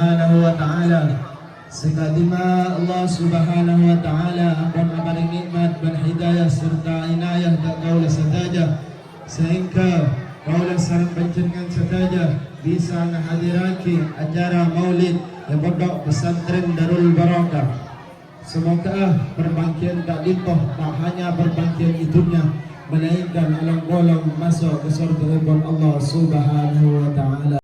Subhanahu wa taala. Sekadima Allah Subhanahu wa taala akan memberi nikmat dan hidayah serta inayah dak kaula sadaja sehingga kaula sareng panjenengan sadaja bisa menghadiraki acara Maulid yang pondok pesantren Darul Barakah. Semoga perbangkian tak limpah, tak hanya perbangkian di dunia, melainkan alam-alam masuk ke surga Allah Subhanahu wa taala.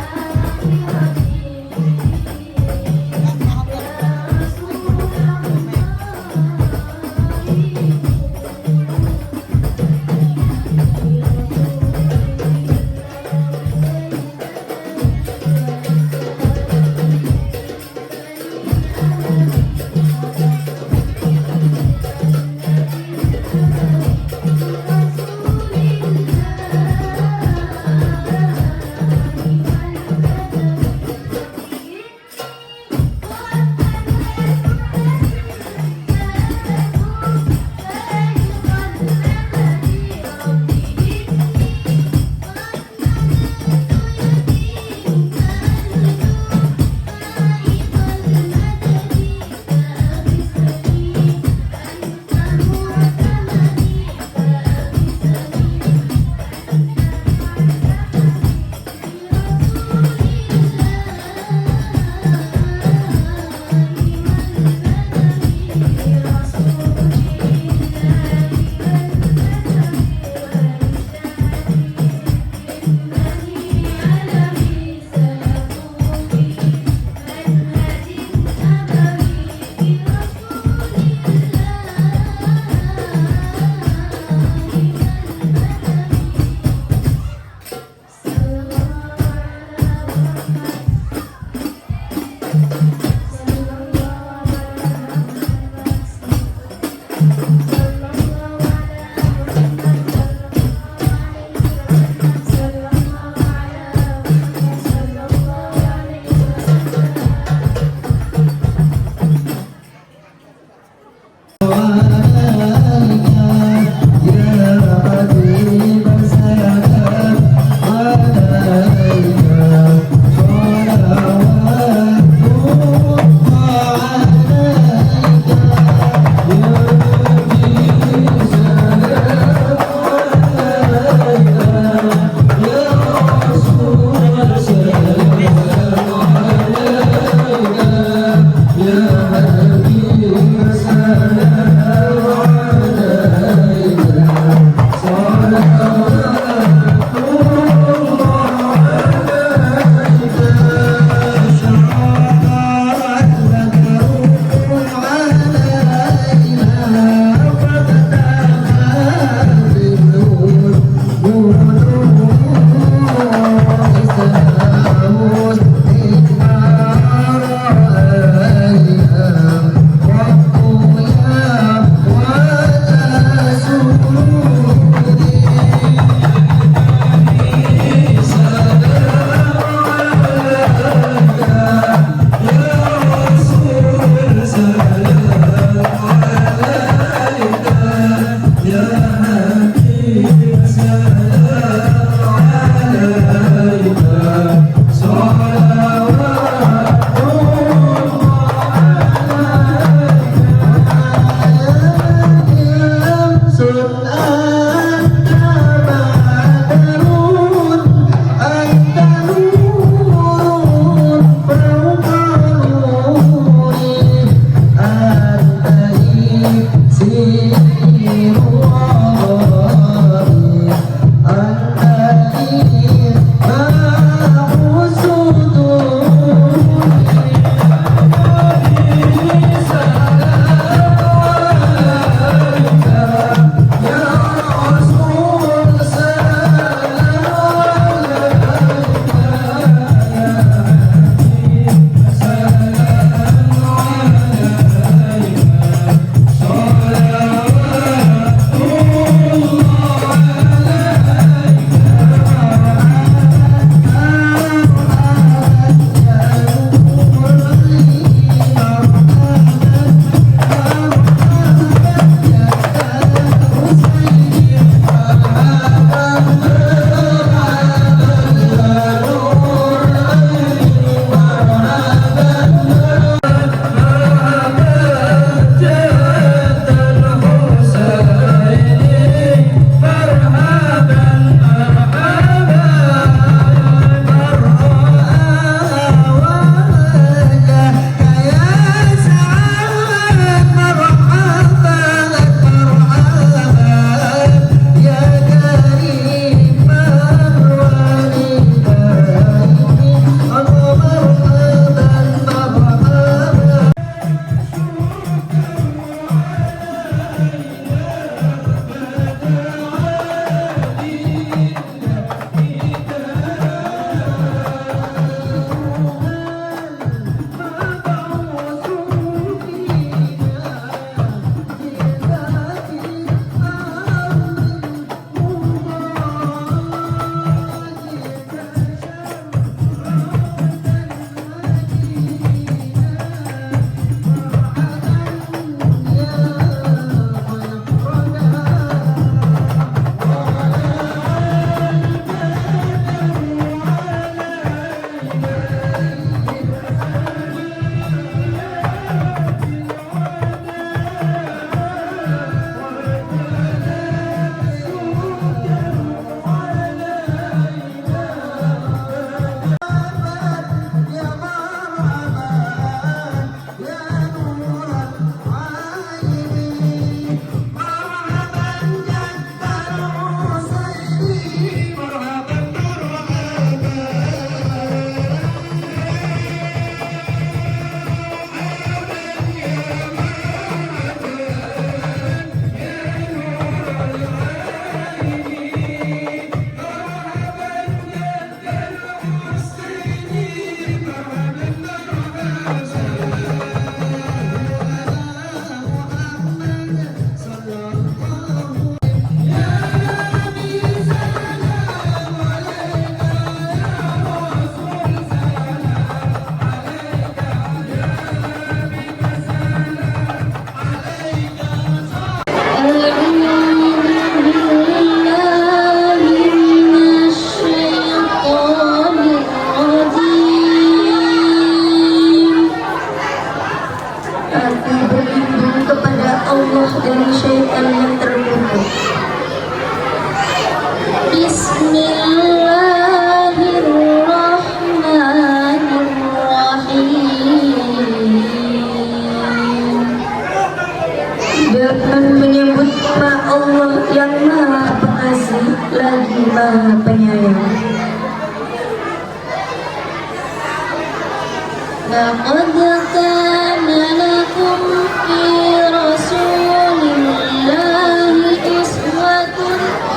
لقد كان لكم في رسول الله أسوة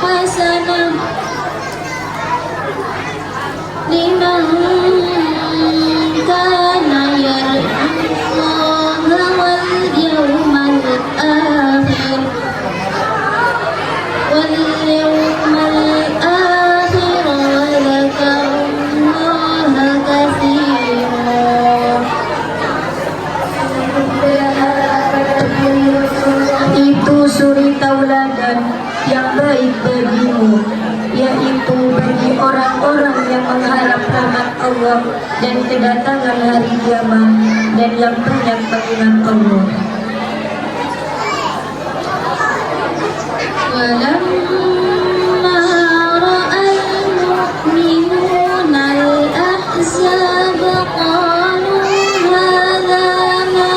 حسنة لمن كان يرجو الله واليوم الآخر وذكر الله كثيرا. Itu suri tauladan yang baik bagimu, yaitu bagi orang-orang yang mengharap rahmat Allah dan kedatangan hari kiamat dan yang banyak mengingat Allah. Walamma ra'al mu'minuna al-ahzab qalu hadha ma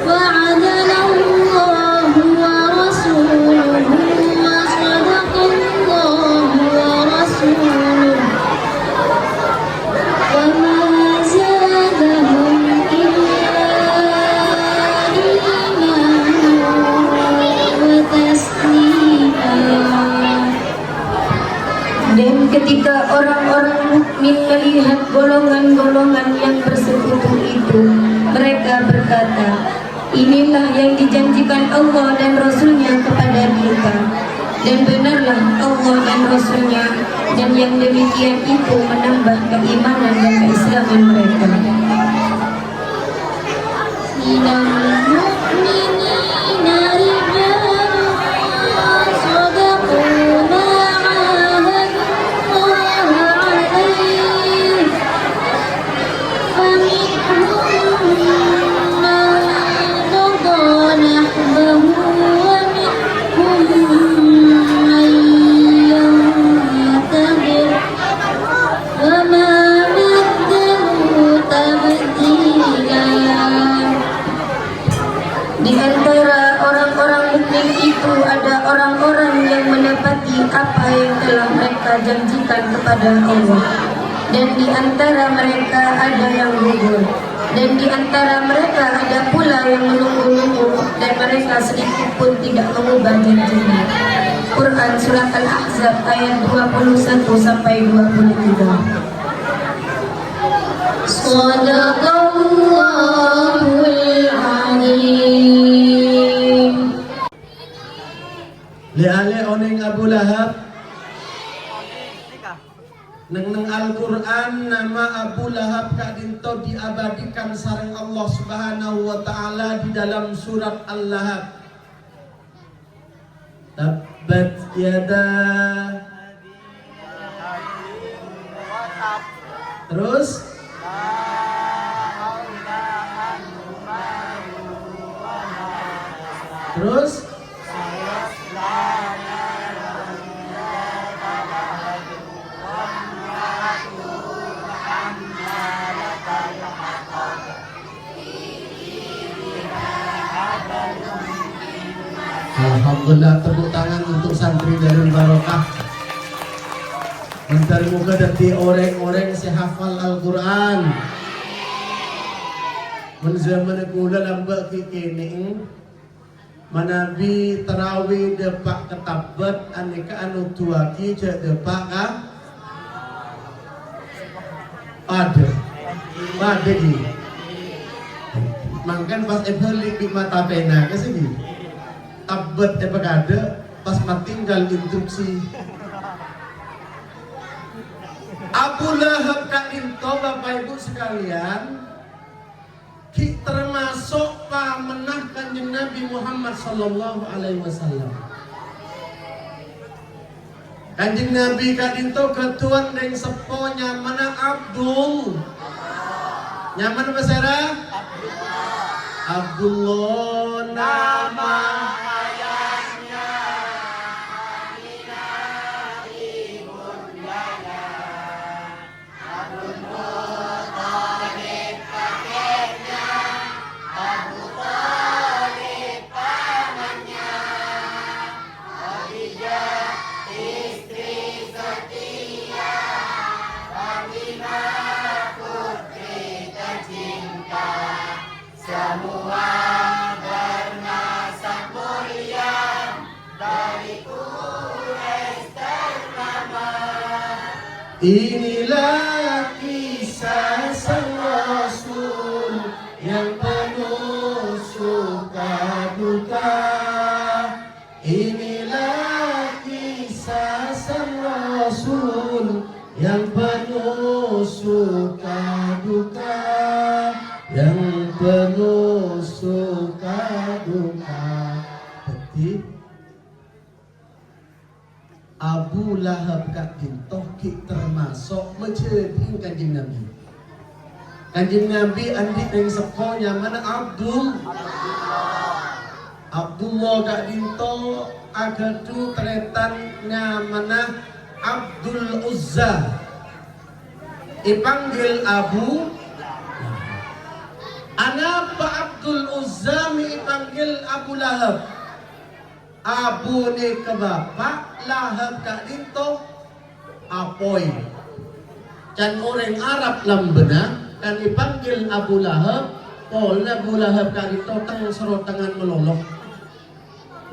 wa'adana Allah wa rasuluhu wa sadaqallahu wa rasuluhu wa ma zadahum illa imanan wa taslima. Dan ketika orang-orang mukmin melihat golongan-golongan yang bersekutu itu, mereka berkata, inilah yang dijanjikan Allah dan Rasulnya kepada kita, dan benarlah Allah dan Rasulnya, dan yang demikian itu menambah keimanan dan keislaman mereka. Minal mu'minina rijalun sadaqu ma 'ahadullah 'alaihi faminhum man qada nahbahu wa minhum man yantazir wa ma baddalu tabdila. Di antara orang-orang mukmin itu ada orang-orang yang menepati apa yang telah mereka janjikan kepada Allah, dan di antara mereka ada yang gugur, dan di antara mereka ada pula yang menunggu-nunggu, dan mereka sedikit pun tidak mengubah janjinya. Quran Surat Al-Ahzab ayat 21 sampai 23. Shadaqallahul Azim. Liale oning Abu Lahab neng Al-Quran nama Abu Lahab kadinto diabadikan sareng Allah Subhanahu wa taala di dalam surat Al-Lahab. Tabbat yada, terus Alhamdulillah, tepuk tangan untuk santri Darul Barokah. Mencari muka dati orang-orang si hafal Al-Quran. Menzaman kula lambak kini manabi tarawih depak ketabat aneka anu tuaki cek depak kah? Ada di mangkan pas ebelik di mata pena ke sini tabat depak ada pas matinggal instruksi. Abu Lahab kadinto Bapak Ibu sekalian ki termasuk pamenah Kanjeng Nabi Muhammad sallallahu alaihi wasallam. Kanjeng Nabi kadinto ketuan deng sepo nyamana Abdul. Nyaman apa Sarah? Abdullah nama ayahnya Aminah ibundanya. Abdul Muthalib kakeknya, Abu Thalib pamannya, Khadijah istri setia Inilah kisah sang Rasul yang penuh suka duka. Inilah kisah sang Rasul yang penuh suka duka, yang penuh suka duka. Betul. Abu Lahab kat tohki termasuk menjadi kanjeng Nabi. Kanjeng Nabi andik yang sekonya mana Abdullah kat dinto agatu tretannya mana Abdul Uzza. Dipanggil Abu. Anapa Abdul Uzza dipanggil Abu Lahab? Abu ni ke bapak, Lahab kak dinto apoy. Dan orang Arab lambena kan dipanggil Abu Lahab. Oleh Abu Lahab kak dinto tang serotangan meloloh,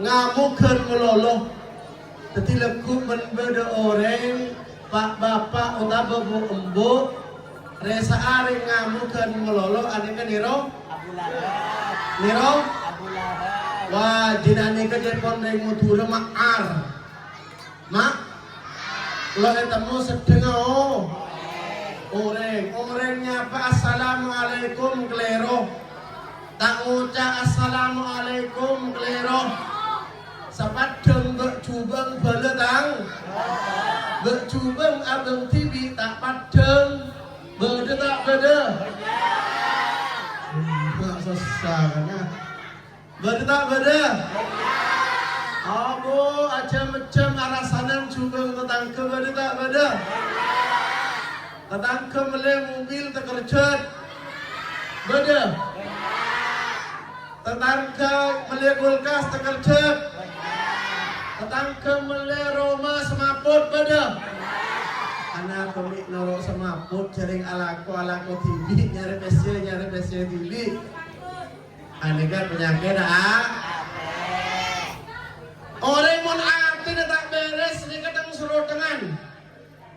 ngamukan meloloh. Teti lekuk menbeda orang pak bapak utama bu embu resa aring ngamukan meloloh. Ada kan niro Abu Lahab, niro Abu Lahab. Wah, jinane ke jepon reng mutura ma'ar. Mak, lo ketemu sedengah orangnya apa? Assalamualaikum klero. Tak ngucap assalamualaikum klero. Sapadeng bercubeng beletang. Bercubeng abang tibi tak padeng. Bede tak bede. Tak sesah kan? Beda tak beda? Abu macam-macam arah sana juga tetangga beda tak beda? Tetangga melih mobil terkerjat beda? Tetangga melih kulkas terkerjat? Tetangga melih rumah semaput beda? Anak komik norok semaput jaring alako TV nyari TV. Aneka penyakit orang mon arti tak beres ni kadang serotangan.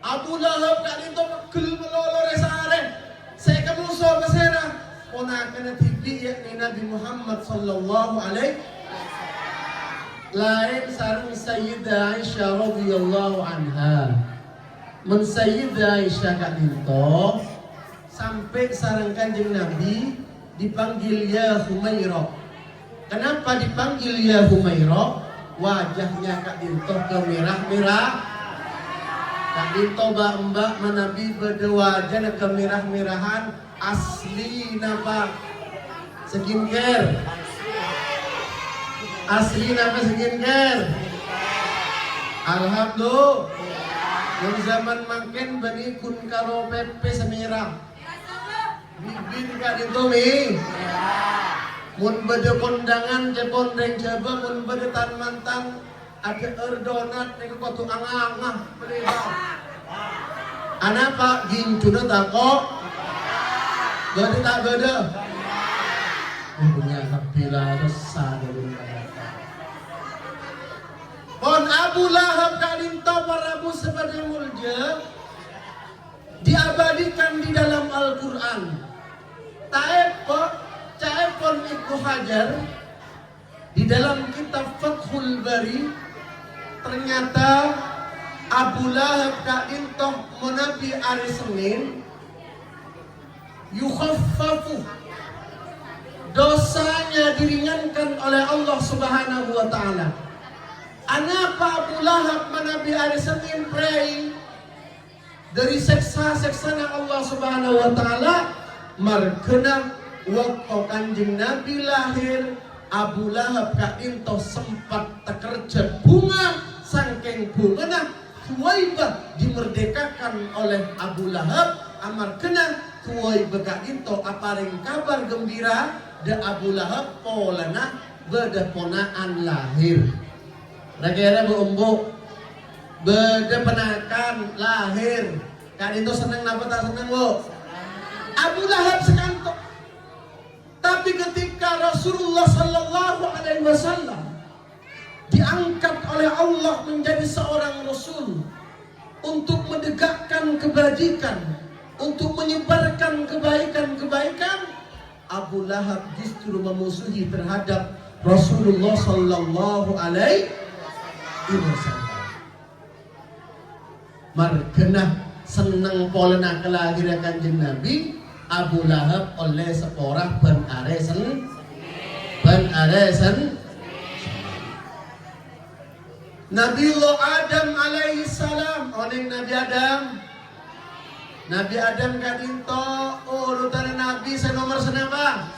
Abu Lahab kat itu pegel melolo resare. Saya kamu so besera. Ponakan TV yakni Nabi Muhammad sallallahu alaihi lain sareng Sayyidah Aisyah radhiyallahu anha. Men Sayyidah Aisyah kat itu sampai sareng Kanjeng Nabi dipanggil ya Humairah. Kenapa dipanggil ya Humairah? Wajahnya Kak Dinto kemerah-merah. Kak Dinto mbak menabi berwajah kemerah-merahan asli napa skincare. Asli napa skincare. Alhamdulillah. Yang zaman makin bani kun karo pepe semerah. Bibir Kak Dinto mi. Mun bade kondangan cepon reng jaba mun bade tan mantan ada erdonat nek kotu angah-angah beliau. Ana Pak gincuna tako. Bade tak bade. Punya kapila resah dari Pon Abu Lahab Kak Dinto parabu sebagai mulja diabadikan di dalam Al-Qur'an. Taepon Ibnu Hajar di dalam kitab Fathul Bari ternyata Abu Lahab Kak Dinto menabi hari Senin yukhaffafu, dosanya diringankan oleh Allah Subhanahu wa taala. Anapa Abu Lahab menabi hari Senin pray dari seksa-seksa Allah Subhanahu wa taala markena waktu Kanjeng Nabi lahir Abu Lahab Kak Dinto sempat terkerja bunga sangking bunga Thuwaibah dimerdekakan oleh Abu Lahab amar kena Thuwaibah Kak Dinto aparing kabar gembira de Abu Lahab polana beda ponaan lahir. Kira-kira bu umbu beda penakan lahir. Kak Dinto seneng napa tak seneng bu? Abu Lahab sekantok. Tapi ketika Rasulullah sallallahu alaihi wasallam diangkat oleh Allah menjadi seorang rasul, untuk menegakkan kebajikan, untuk menyebarkan kebaikan-kebaikan, Abu Lahab justru memusuhi terhadap Rasulullah sallallahu alaihi wasallam. Markenah senang polena kelahiran kanjeng Nabi, Abu Lahab oleh seporah penaresen Nabiullah Adam alaihi salam. Oneng Nabi Adam kadinto urutan Nabi senomor senapa?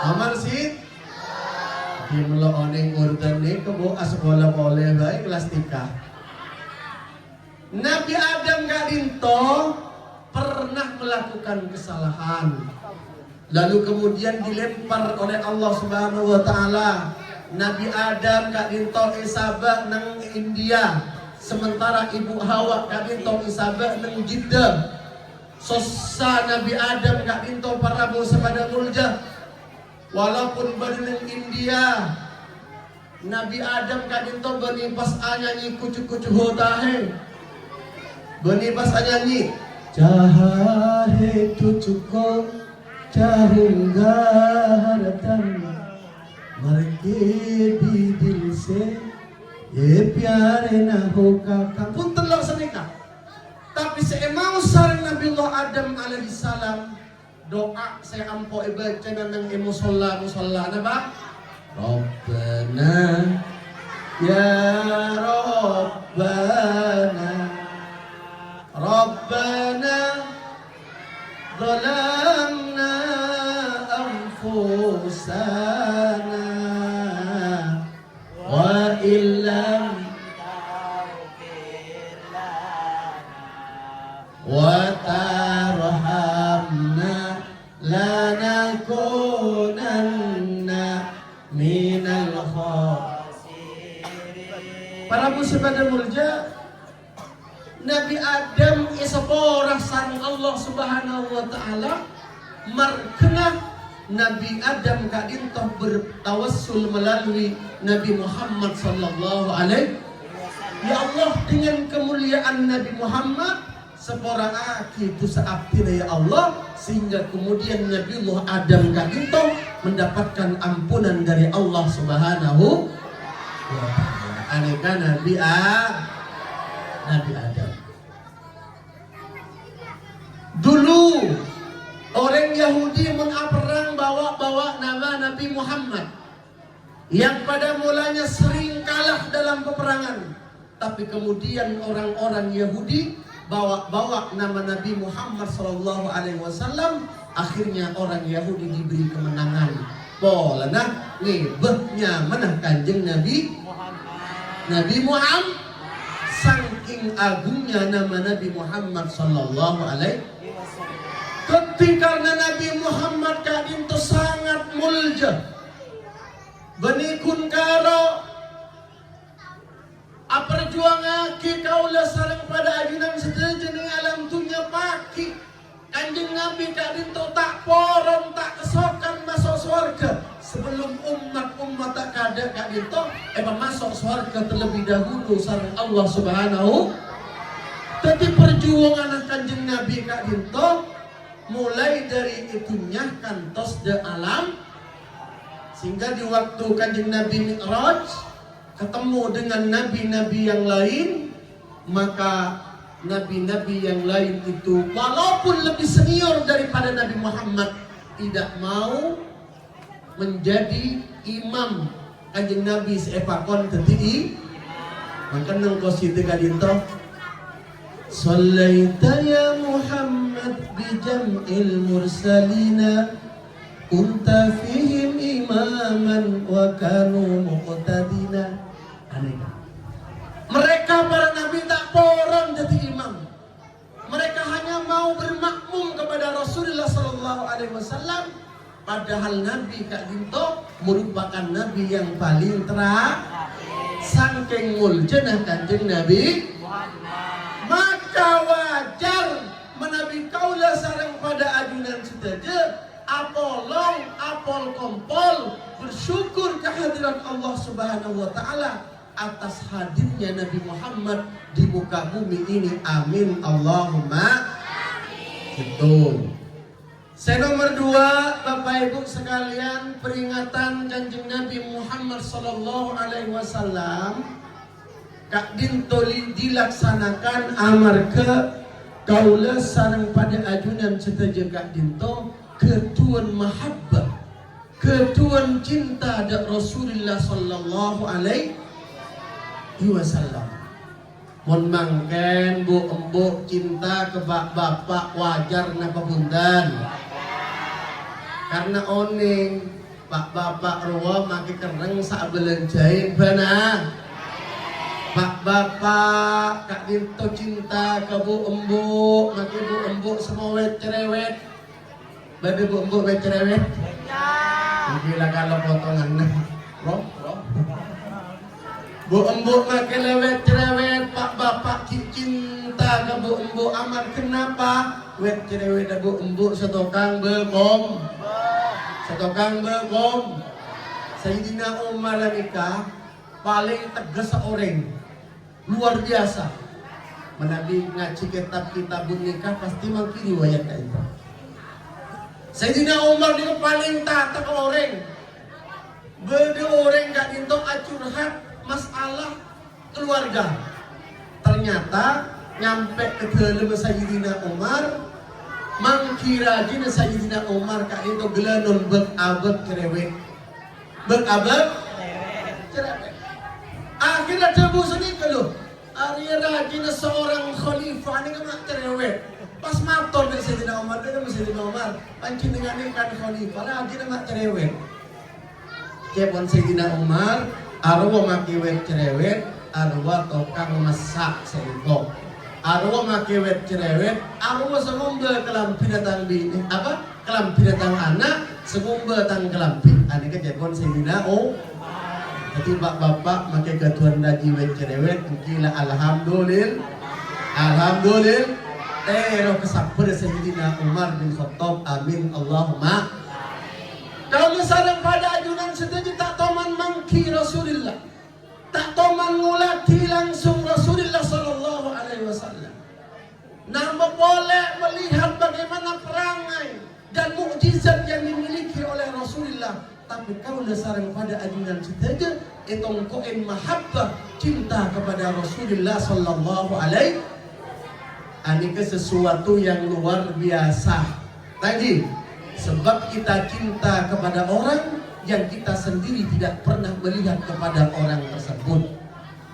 Nomor sit. Dimelo oneng urutan ni kebo sekolah boleh baik kelas 3. Nabi Adam kadinto pernah melakukan kesalahan. Lalu kemudian dilempar oleh Allah Subhanahu wa taala. Nabi Adam kadinto isabah nang India. Sementara ibu Hawa kadinto isabah nang Jeddah. Sosa Nabi Adam kadinto parabu sepada mulja. Walaupun berneng India, Nabi Adam kadinto benipas anyanyi kucu-kucu hotahe. Benipas anyanyi Jahe tucuko Cahungga haratan Marke bidil se Ye pyare na ho kakak pun telok senika. Tapi saya mau sareng Nabiullah Adam alaihi salam doa saya ampo baca nang musolla napa? Rabbana ya Rabbana zalamna anfusana wa illam wa tarhamna lanakunanna minal khasirin. Para muslimin dan mulja, Nabi Adam isaporah sareng Allah Subhanahu wa taala markenah Nabi Adam kadintoh bertawassul melalui Nabi Muhammad sallallahu alaihi. Ya Allah, dengan kemuliaan Nabi Muhammad sepora aki dosa abdina ya Allah, sehingga kemudian Nabiullah Adam kadintoh mendapatkan ampunan dari Allah Subhanahu wa taala. Aneka Nabi Adam. Dulu orang Yahudi mengaperang bawa nama Nabi Muhammad yang pada mulanya sering kalah dalam peperangan, tapi kemudian orang-orang Yahudi bawa nama Nabi Muhammad sallallahu alaihi wasallam, akhirnya orang Yahudi diberi kemenangan. Polana ngebehnya menah kanjeng Nabi Muhammad, saking agungnya nama Nabi Muhammad sallallahu alaihi wasallam. Ketika Nabi Muhammad kadinto sangat mulja benikun karo aperjuangake kaula sareng pada ajunan setuju ning alam dunya paki. Kanjeng Nabi kadinto tak poron tak kesokan masuk surga sebelum umat tak kada kadinto masuk surga terlebih dahulu sareng Allah Subhanahu. Tapi perjuangan kanjeng Nabi kadinto mulai dari itunya kantos de alam, sehingga di waktu kanjeng Nabi Mi'raj ketemu dengan nabi-nabi yang lain, maka nabi-nabi yang lain itu walaupun lebih senior daripada Nabi Muhammad tidak mau menjadi imam kanjeng Nabi seepakon teti. Maka nang kosite kadinto Sallaita ya Muhammad bijam'il mursalina kunta fihim imaman wa kanu muqtadina. Mereka para nabi tak poron jadi imam. Mereka hanya mau bermakmum kepada Rasulullah sallallahu alaihi wasallam, padahal Nabi Kak Dinto merupakan nabi yang paling saking muljenah kanjeng Nabi. Maka wajar menabi kaula sareng pada ajunan sedaja apol kompol bersyukur kehadiran Allah Subhanahu wa taala atas hadirnya Nabi Muhammad di muka bumi ini. Amin Allahumma. Itu. Saya nomor 2, Bapak Ibu sekalian, peringatan Kanjeng Nabi Muhammad sallallahu alaihi wasallam kak dinto dilaksanakan amarga kaula sareng pada ajunan seteja kak dinto ketuan mahabbah, ketuan cinta dak Rasulullah sallallahu alaihi wasallam. Mon mangken bu embuk cinta ke bapak wajar napa bundan. Karena oning pak bapak ruwa maki kereng sak belenjain bana. Pak bapak kak dinto cinta ke bu embuk maki bu embuk semua wet cerewet. Babe bu embuk wet cerewet. Gila kalau potongan roh. Bu embuk maki lewet cerewet. Pak bapak cinta ke bu embuk aman. Kenapa? Wet cerewet bu embuk setokang begom. Setokang begom. Sayyidina Umar nikah paling tegas seorang, luar biasa. Menabi ngaji kitab nikah pasti mangki riwayat itu. Sayyidina Umar itu paling tata ke orang. Bede orang gak dintok acurhat masalah keluarga. Ternyata nyampe ke dalam Sayyidina Umar, mangkira jina Sayyidina Umar kak itu gelanun abad cerewet. Abad cerewet. Akhirnya debu sedikit loh. Arya rajin seorang khalifah ini kan cerewet. Pas maton dari Sayyidina Umar, dia kan Sayyidina Umar pancing dengan ikan khalifah rajin mak cerewet. Cepon Sayyidina Umar arwa maki wet cerewet, arwa tokang masak sengkok. Arwa maki wet cerewet, arwa sengumbe kelampi datang bini apa? Kelampi datang anak, sengumbe datang kelampi. Ani ke cepon Sayyidina Jadi bapak maki ketuan daji wet cerewet, gila alhamdulillah. Roh kesapur Sayyidina Umar bin Khattab. Amin Allahumma. Kalau sareng pada ajunan setuju tak toman mangki Rasulullah, tak toman ngulati langsung Rasulullah sallallahu alaihi wasallam. Nama boleh melihat bagaimana perangai dan mukjizat yang dimiliki oleh Rasulullah. Tapi kalau sareng pada ajunan setuju itong koin mahabbah, cinta kepada Rasulullah sallallahu alaihi. Ini sesuatu yang luar biasa. Tadi sebab kita cinta kepada orang yang kita sendiri tidak pernah melihat kepada orang tersebut.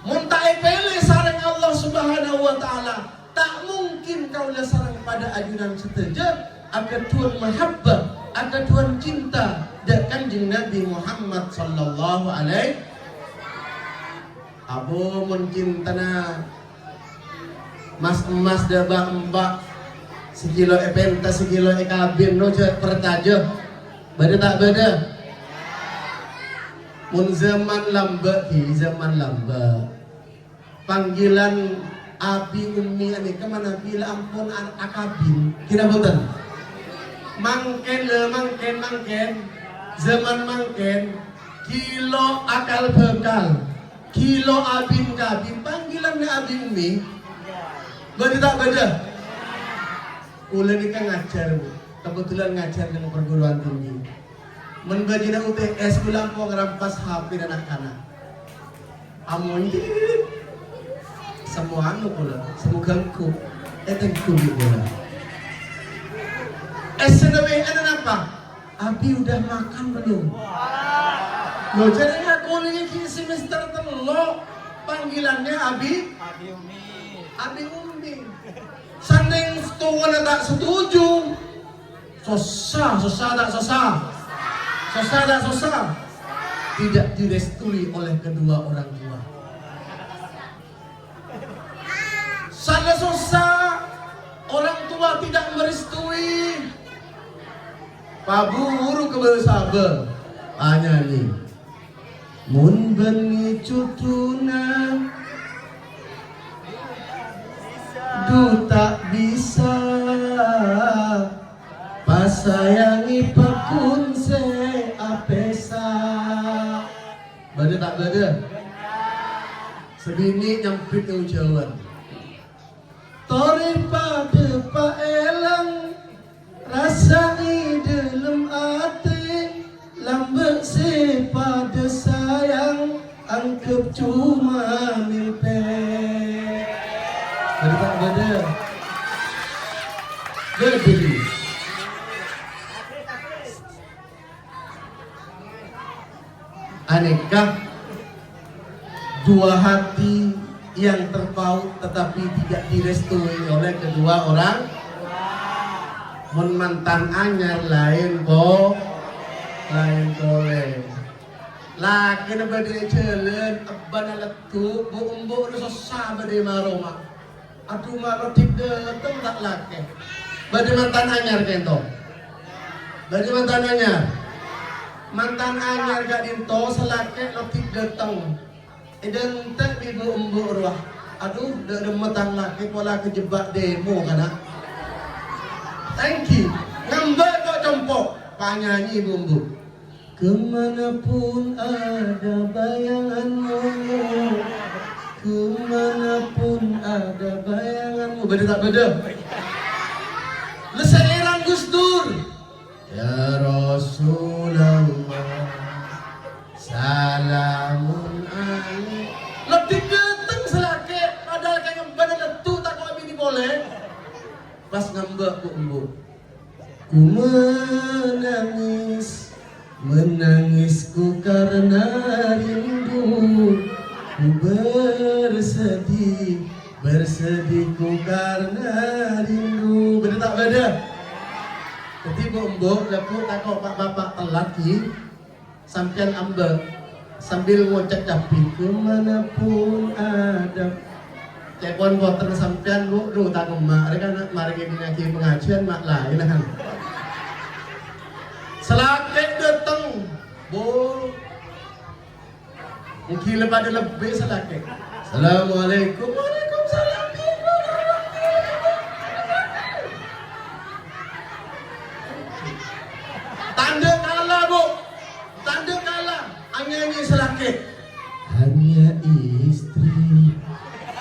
Muntai pele sareng Allah Subhanahu wa taala. Tak mungkin kau sareng pada ajunan seteja agar Tuhan mahabbah, agar Tuhan cinta dan Kanjeng Nabi Muhammad sallallahu alaihi. Abu mencintana mas-mas da mbak sekilo penta sekilo kabin no pertajo beda tak beda mun zaman lamba panggilan abi ummi ani kemana bila ampun akabin kira boten mangken zaman mangken kilo akal bekal kilo abin kabin panggilan abi ummi beda tak beda. Ulen ini kan ngajar, kebetulan ngajar dengan perguruan tinggi. Menbajina UTS pulang mau ngerampas HP anak-anak. Amun semua anu pula, semoga ku, etengku pula. SNW ada apa? Abi udah makan belum? Lo jadi aku lagi semester telur, panggilannya Abi Umi. Sanding tuan tak setuju. Susah tak susah. Tidak direstui oleh kedua orang tua. Sana susah, orang tua tidak merestui. Paburu kebesabar. Hanya nih. Mun bengi cutuna du tak bisa pasayangi pakun se apesa. Beda tak beda? Sebini nyampit ujawan. Tori pada pak elang rasai dalam hati lambe si pada sayang angkep cuma mimpi. Beda. Berdiri. Anehkah dua hati yang terpaut tetapi tidak direstui oleh kedua orang? Mun mantan anyar lain boleh. Laki na bade celen abban alatu bu umbu na sasa bade maroma. Aduh maro tidak tak laki. Bade mantan anyar kento. Bade mantan anyar. Mantan anyar gak dinto selake lotik datang. Eden tak ibu umbu ruah. Aduh, dah demetan laki pola kejebak demo kana. Thank you. Ngambek kok compok. Panyanyi ibu umbu. Kemanapun ada bayanganmu, kemanapun ada bayanganmu. Beda tak beda? Lesairan Gus Dur. Ya Rasulullah, salamun alaik. Lebih dateng selake, padahal kayak badan letu tak kau ini boleh. Pas ngambek ku embu, ku menangisku karena rindu, ku bersedihku karena rindu. Beda tak beda? Jadi bu laku takut pak bapak lelaki sampian ambek sambil ngocek capit kemanapun ada cekon boten sampian bu tak emak mereka nak mari ini ngaji pengajian mak lain kan selake dateng bu mungkin lebih selake. Assalamualaikum. Waalaikumsalam. Tanda kalah bu, tanda kalah. Hanya selaki. Hanya istri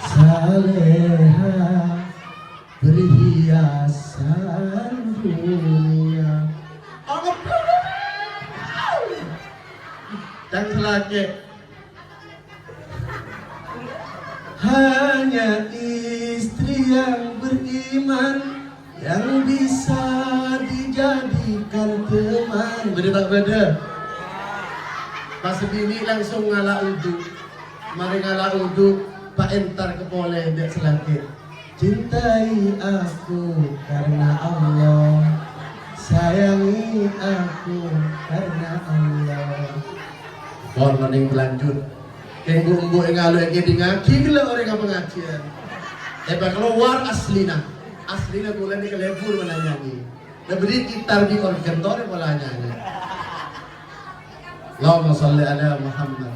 saleha perhiasan dunia. Dan selaki. Hanya istri yang beriman yang bisa dijadikan teman. Beda. Pas bini langsung ngalah uduk. Mari ngalah uduk, Pak entar ke pole dek selangkit. Cintai aku karena Allah, sayangi aku karena Allah. Bon mending berlanjut. Keng bu yang ngalu yang jadi ngaki gila orang yang pengajian. Keluar aslina boleh di kelebur mana nyanyi. Dah beri gitar di organ tore pola nyanyi. Allahumma sholli ala Muhammad.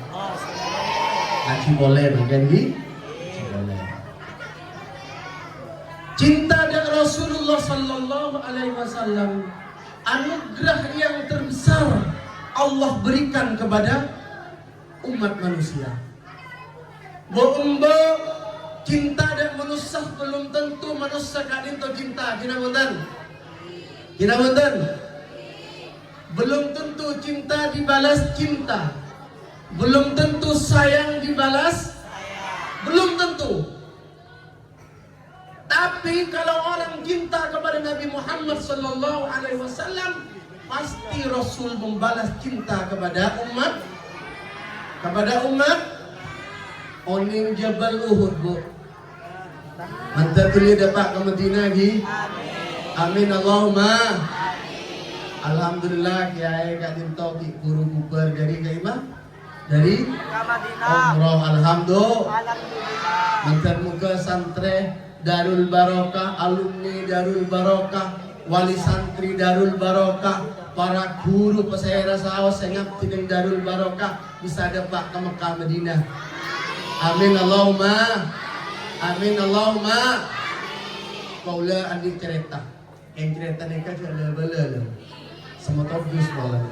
Ngaji boleh bagian di boleh. Cinta dan Rasulullah sallallahu alaihi wasallam anugerah yang terbesar Allah berikan kepada umat manusia. Bo cinta dan manusia belum tentu manusia kadin to cinta. Kina punten. Belum tentu cinta dibalas cinta. Belum tentu sayang dibalas belum tentu. Tapi kalau orang cinta kepada Nabi Muhammad sallallahu alaihi wasallam, pasti Rasul membalas cinta kepada umat. Oning Jabal Uhud bu. Mantap tuh dapat ke Madinah lagi. Amin Allahumma. Alhamdulillah kiai Kak Dinto ki guru bubar dari Kak Imam dari Umroh alhamdulillah. Mantap muka santre Darul Barokah, alumni Darul Barokah, wali santri Darul Barokah, para guru pesaira sawas sengap tideng Darul Barokah bisa dapat ke Mekah Madinah. Amin Allahumma. Amin Allahumma. Kaula andi cerita. Yang cerita neka sudah bela. Sama tobus malam.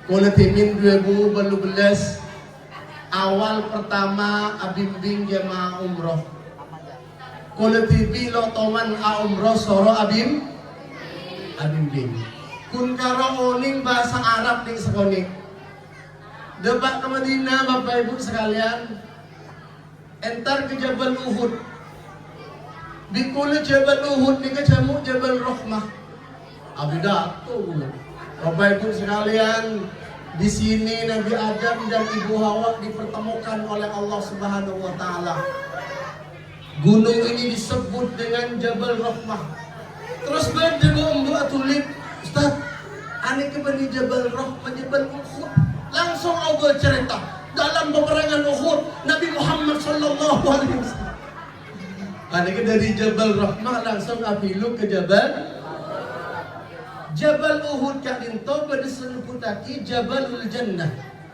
Kaula timin 2012 awal pertama abimbing jemaah umroh. Kalau TV lo toman umroh soro abimbing. Kun karo oning bahasa Arab ning sekonik. Debak ke Madinah Bapak Ibu sekalian. Entar ke Jabal Uhud. Bikula Jabal Uhud ni kecamuk Jabal Rahmah. Abida tu. Bapak Ibu sekalian, di sini Nabi Adam dan Ibu Hawa dipertemukan oleh Allah Subhanahu wa taala. Gunung ini disebut dengan Jabal Rahmah. Terus berdengar membuat tulis, Ustaz, ane ke bani Jabal Rahmah, Jabal Uhud. Langsung Allah cerita dalam peperangan Uhud, Nabi Muhammad sallallahu alaihi wasallam. Ane ke dari Jabal Rahmah langsung apilu ke Jabal Uhud kak dinto pada senuputaki Jabalul Jannah,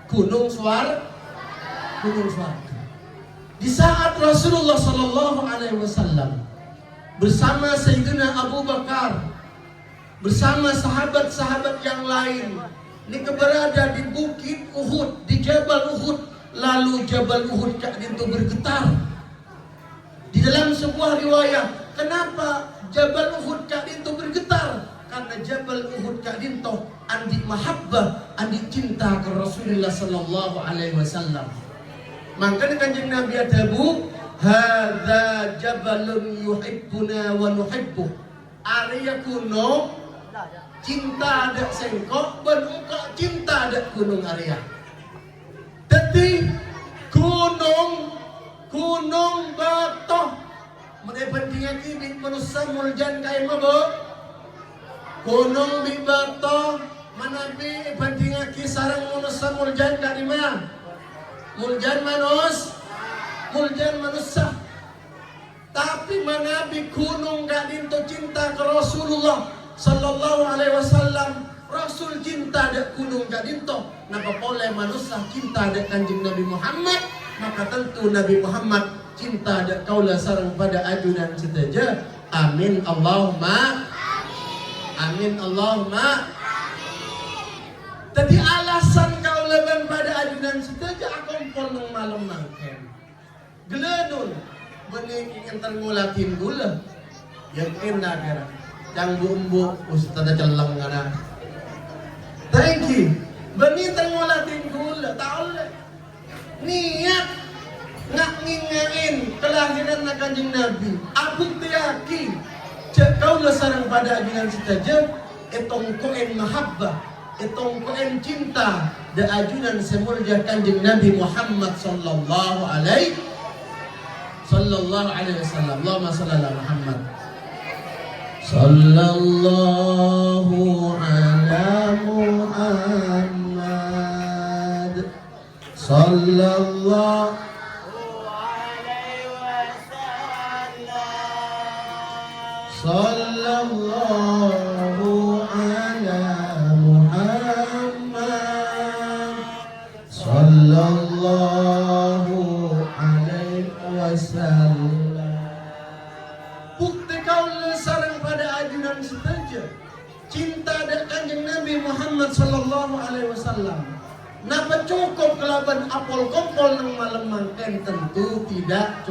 gunung suar. Di saat Rasulullah sallallahu alaihi wasallam bersama Sayyidina Abu Bakar bersama sahabat-sahabat yang lain ini berada di bukit Uhud, di Jabal Uhud, lalu Jabal Uhud kak dinto bergetar. Di dalam sebuah riwayat, kenapa Jabal Uhud kak dinto bergetar? Karena Jabal Uhud kak dinto andi mahabbah, andi cinta ke Rasulullah sallallahu alaihi wasallam. Makanya kanjeng Nabi adabu, hadza jabalun yuhibbuna wa nuhibbuh. Arya kuno cinta ada sengkok, benuka cinta ada gunung Arya. Jadi gunung batoh menepentingnya kibit manusia muljan kain mabok. Gunung bibato manabi pentingnya kisarang manusia muljan kaima. Muljan manusia. Tapi manabi gunung kadinto cinta ke Rasulullah sallallahu alaihi wasallam. Rasul cinta ada gunung kadinto. Napa boleh manusia cinta ada kanjeng Nabi Muhammad? Maka tentu Nabi Muhammad cinta ada kaula sareng pada ajudan sedaja. Amin Allahumma. Amin Allahumma. Tadi alasan kau leban pada ajudan sedaja akompol nang malam nangken. Geledun benih ingin terngulatin gula. Yang enak kira. Yang bumbu ustaz celang kana. Thank you. Benih terngulatin gula. Tahu le. Niat nak ngingain kelahiran kanjeng Nabi. Aku yakin kau sareng pada ajudan sedaja etong koen mahabbah, etong koen cinta da ajudan semulja kanjeng Nabi Muhammad sallallahu alaihi wasallam. Allahumma shalli ala Muhammad. Sallallahu ala Muhammad. Sallallahu Sallallahu ala Muhammad. Sallallahu alaihi wasallam. Bukti kau sareng pada ajudan sedaja cinta dan kanjeng Nabi Muhammad sallallahu alaihi wasallam. Napa cukup kelaban apol kompol nang malam mangken? Tentu tidak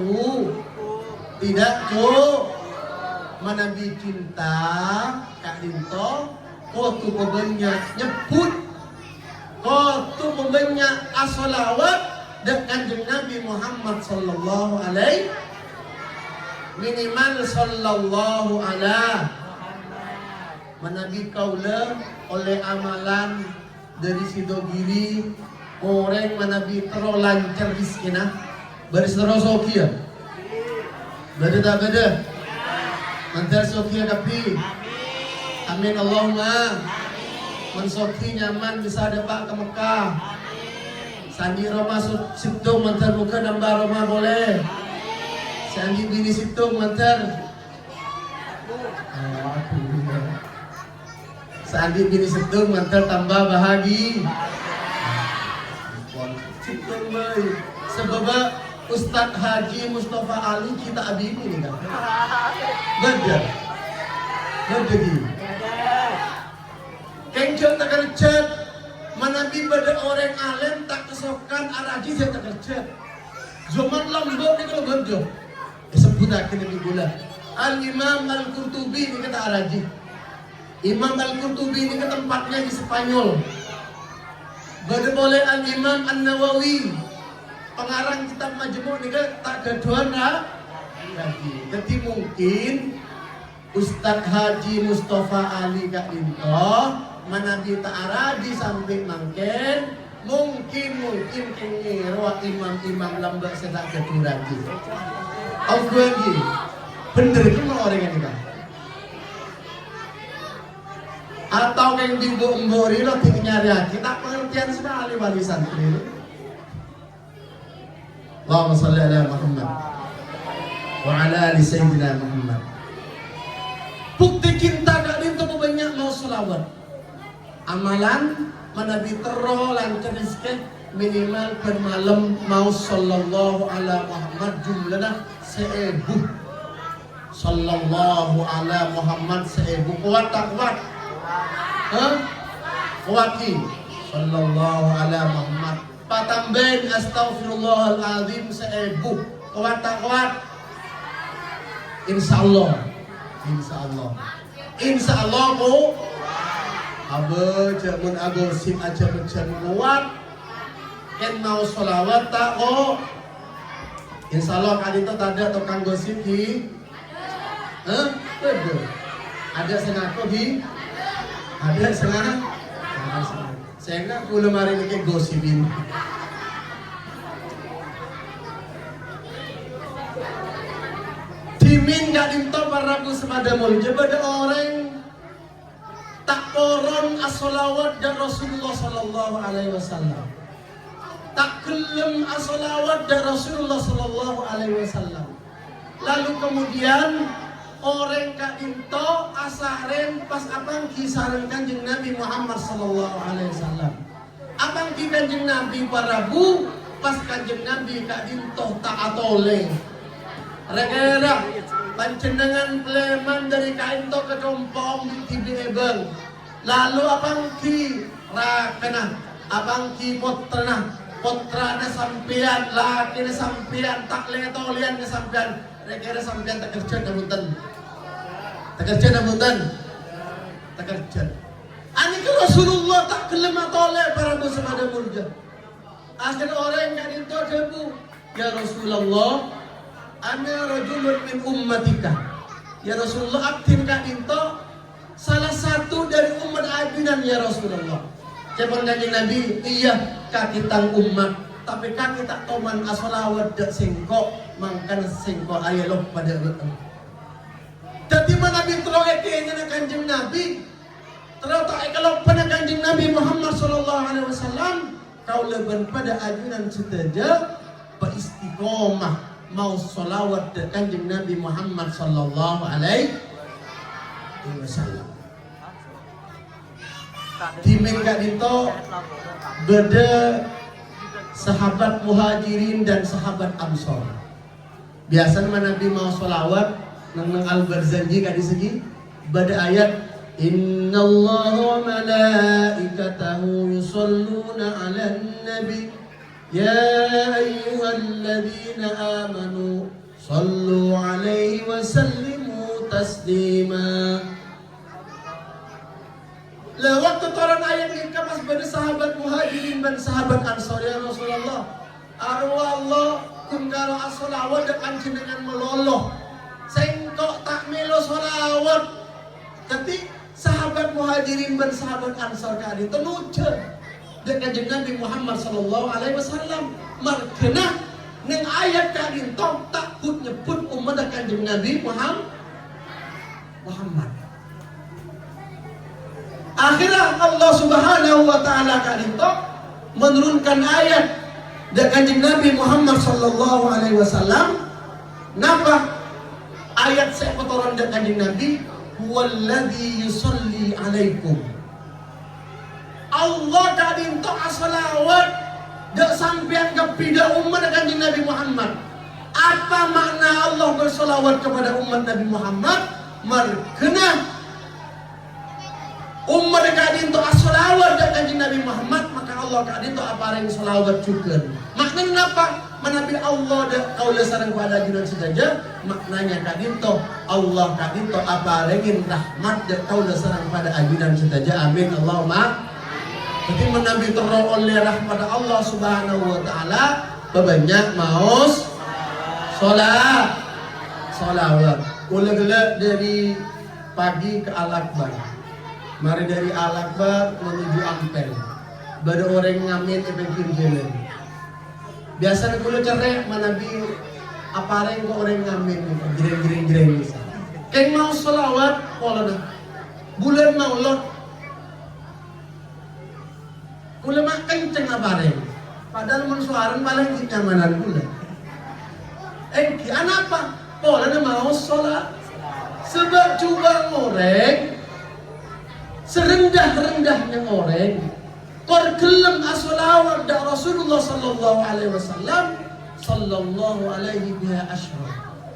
Manabi cinta kak dinto kotu pembanyak nyebut kotu pembanyak as-salawat dan kanjeng Nabi Muhammad sallallahu alaihi minimal sallallahu ala manabi kaula oleh amalan dari sidogiri orang manabi tero lancar miskinah baris terosokia beda mantar sokia kapi. Amin Allahumma. Mensoki nyaman bisa dapat ke Mekah. Sandi Roma situng mantar muka nambah Roma boleh. Sandi bini situng mantar. Sandi bini situng mantar tambah bahagi. Situng baik. Sebab Ustadz Haji Mustafa Ali kita abini nih kan. Beda gini. Kencang tak kerja mana Nabi pada orang alim tak kesokan araji saya tak kerja. Zaman lambok ni kalau berjo. Sebut akan Nabi gula. Al-Imam Al-Qurtubi ni kata araji. Imam Al-Qurtubi ni ke tempatnya di Spanyol. Pada boleh Al-Imam An-Nawawi pengarang kitab Majmu' ni ke tak gaduhan araji. Jadi mungkin Ustadz Haji Mustafa Ali Kak Dinto manabi ta'araji sampai mangken mungkin kengiro imam-imam lambak sedak keduraji. Aku lagi bener itu mau orang ini kan? Atau yang dimbori lo tinggal nyari tak pengertian sekali wali santri. Allahumma sholli ala Muhammad wa ala ali sayyidina Muhammad. Bukti cinta Kak Dinto banyak mau selawat. Amalan manabi terro lancar sikit minimal per malam mau sallallahu ala Muhammad jumlahnya 1000. Sallallahu ala Muhammad 1000. Kuat tak kuat? Kuati. Sallallahu ala Muhammad. Patambahin astaghfirullahaladzim 1000. Kuat tak kuat? Insyaallah. Insyaallah. Insyaallah bu. Aba jamun agosip aja macam kuat. Ken mau solawat tak kok. Insyaallah kali itu tak ada tukang gosip di. Betul. Ada senako di. Ada senang. Saya enggak kulo mari ni gosipin. Dimin Kak Dinto para bu semadamul. Jebada orang tak koron as-salawat dan Rasulullah sallallahu alaihi wasallam. Tak kelem as-salawat dan Rasulullah sallallahu alaihi wasallam. Lalu kemudian orang Kak Dinto asaren pas abang kisaran Kanjeng Nabi Muhammad sallallahu alaihi wasallam. Abang ki Kanjeng Nabi para bu pas Kanjeng Nabi Kak Dinto tak atole. Rega-rega pancendengan pleman dari Kak Dinto ke compong di Ebeng. Lalu abang ki rakana, abang ki potrana sampean, laki na sampean, tak letolian na sampean. Rega-rega sampean tak kerja namutan. Tak kerja namutan. Tak kerja. Ani ke Rasulullah tak kelema tole para bersama murja. Akhir orang Kak Dinto debu, ya Rasulullah, ana rajulun min ummatika. Ya Rasulullah, aktin Kak Dinto salah satu dari umat abinan ya Rasulullah. Cepon Kanjeng Nabi, iya kaki tang umat, tapi kaki tak toman asolawat dak singkok, mangkan singkok ayelok pada betul. Jadi mana bitro ekenya na Kanjeng Nabi, terus tak kalau pada Kanjeng Nabi Muhammad sallallahu alaihi wasallam, kau leban pada ajunan seteja, beristiqomah. Mau solawat ke Kanjeng Nabi Muhammad sallallahu alaihi wasallam. Di Kak Dinto beda sahabat muhajirin dan sahabat ansor. Biasanya Nabi mau solawat nang Al-Barzanji kadi segi beda ayat innallaha wa malaikatahu yusholluna 'alan nabi. Ya ayyuhalladzina amanu sallu alaihi wa sallimu taslima. Lah waktu turun ayat ini pas pada sahabat muhajirin dan sahabat ansor ya Rasulullah. Arwah Allah kungkaro as-salawat dengan jenengan meloloh. Sengkok tak melo salawat. Tapi sahabat muhajirin dan sahabat ansor kali itu nujer. Dan Kanjeng Nabi Muhammad sallallahu alaihi wasallam markena neng ayat Kak Dinto tak put nyebut umat Kanjeng Nabi Muhammad. Akhirnya Allah Subhanahu wa taala Kak Dinto menurunkan ayat dan Kanjeng Nabi Muhammad sallallahu alaihi wasallam. Napa ayat saya kotoran dan Kanjeng Nabi huwallazi yusalli alaikum. Allah Kak Dinto as-salawat dak sampean kepada umat Kanjeng Nabi Muhammad. Apa makna Allah bersalawat kepada umat Nabi Muhammad? Markena umat Kak Dinto as-salawat dak kanjeng Nabi Muhammad, maka Allah kadin to apareng selawat juga. Maknanya apa? Menabi Allah dah kaula sareng pada ajunan sedaja, maknanya kadin to Allah kadin to aparengin rahmat dah kaula sareng pada ajunan sedaja. Amin Allahumma. Jadi menabi terang oleh rahmat Allah Subhanahu wa taala, banyak maus salawat. Ulah-ulah dari pagi ke Al-Akbar. Mari dari Al-Akbar menuju Ampel. Bada orang ngamin efektif jalan. Biasanya kalau cerai manabi apareng ke orang ngamin jreng. Keng mau selawat pola dah. Bulan Maulud. Ulama kenceng apareng. Padahal mun suaran paling nyamanan bulan. Apa? Pola dah mau salat. Sebab coba ngoreng serendah-rendahnya orang kor kelem asolawat da Rasulullah sallallahu alaihi wasallam sallallahu alaihi biha asyraf.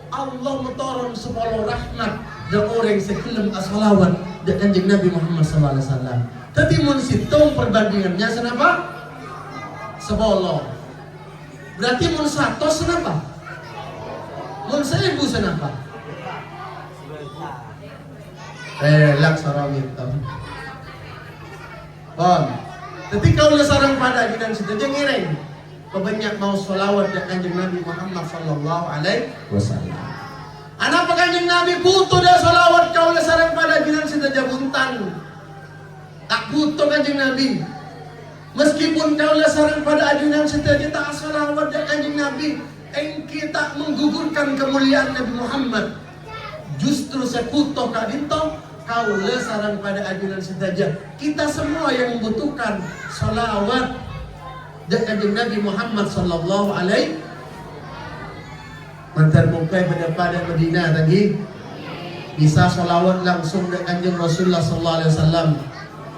Allah mutaram sepuluh rahmat da orang sekelem asolawat da kanjeng Nabi Muhammad sallallahu alaihi wasallam. Tadi mun situng perbandingannya senapa? 10. Berarti mun 100 senapa? Mun 1000 senapa? Relax orang itu. Ketika ulah sarang pada ajudan situ ngiring, kebanyak mau solawat dan kanjeng Nabi Muhammad sallallahu alaihi wasallam. Anak kanjeng Nabi butuh dah solawat kau ulah sarang pada ajudan situ buntan. Tak butuh kanjeng Nabi. Meskipun kau ulah sarang pada ajudan situ tak solawat dan kanjeng Nabi, kita menggugurkan kemuliaan Nabi Muhammad. Justru sekutoh kadinto kaula sarang pada ajunan sedaja. Kita semua yang membutuhkan salawat dan kanjeng Nabi Muhammad sallallahu alaihi mantar mungkai pada Madinah tadi bisa salawat langsung dengan kanjeng Rasulullah sallallahu alaihi wasallam.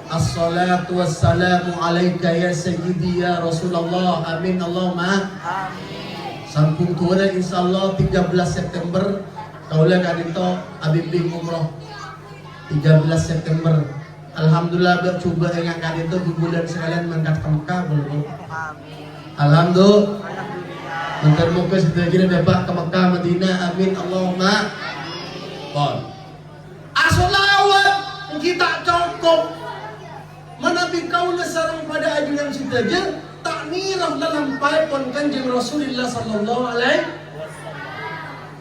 Assalatu wassalamu alaika ya sayyidi ya Rasulullah. Amin Allahumma amin. Sampung tuana insyaallah 13 September kaula kadito abimbing umroh 13 September. Alhamdulillah bercoba dengan kali itu di bulan sekalian mangkat ke Mekah belum? Alhamdulillah. Mangkat muka sudah kira dapat ke Mekah Madinah. Amin Allahumma. Asolawat kita cukup. Menabi kaula sareng pada ajunan saja tak nirah dalam paipon kanjeng Rasulullah sallallahu alaihi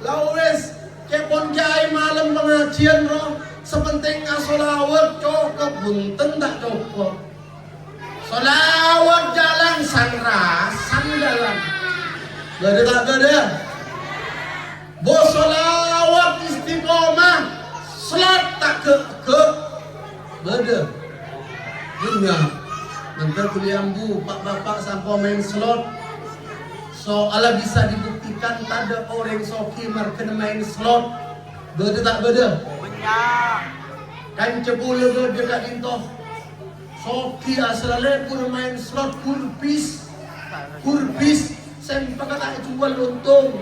lawes kepon jai malam pengajian roh. Sepenting asolawat cukup bunten tak cukup. Solawat jalan sanrasan jalan. Gada tak gada. Bo solawat istiqomah. Slot tak ke. Gada. Dunia. Nanti kuliambu pak bapak sampai main slot. Soalnya bisa dibuktikan tak ada orang soki marken main slot. Gada tak gada. Kan cepule gede kat dintoh soki asalnya pun main slot kurpis sampai kata jual untung.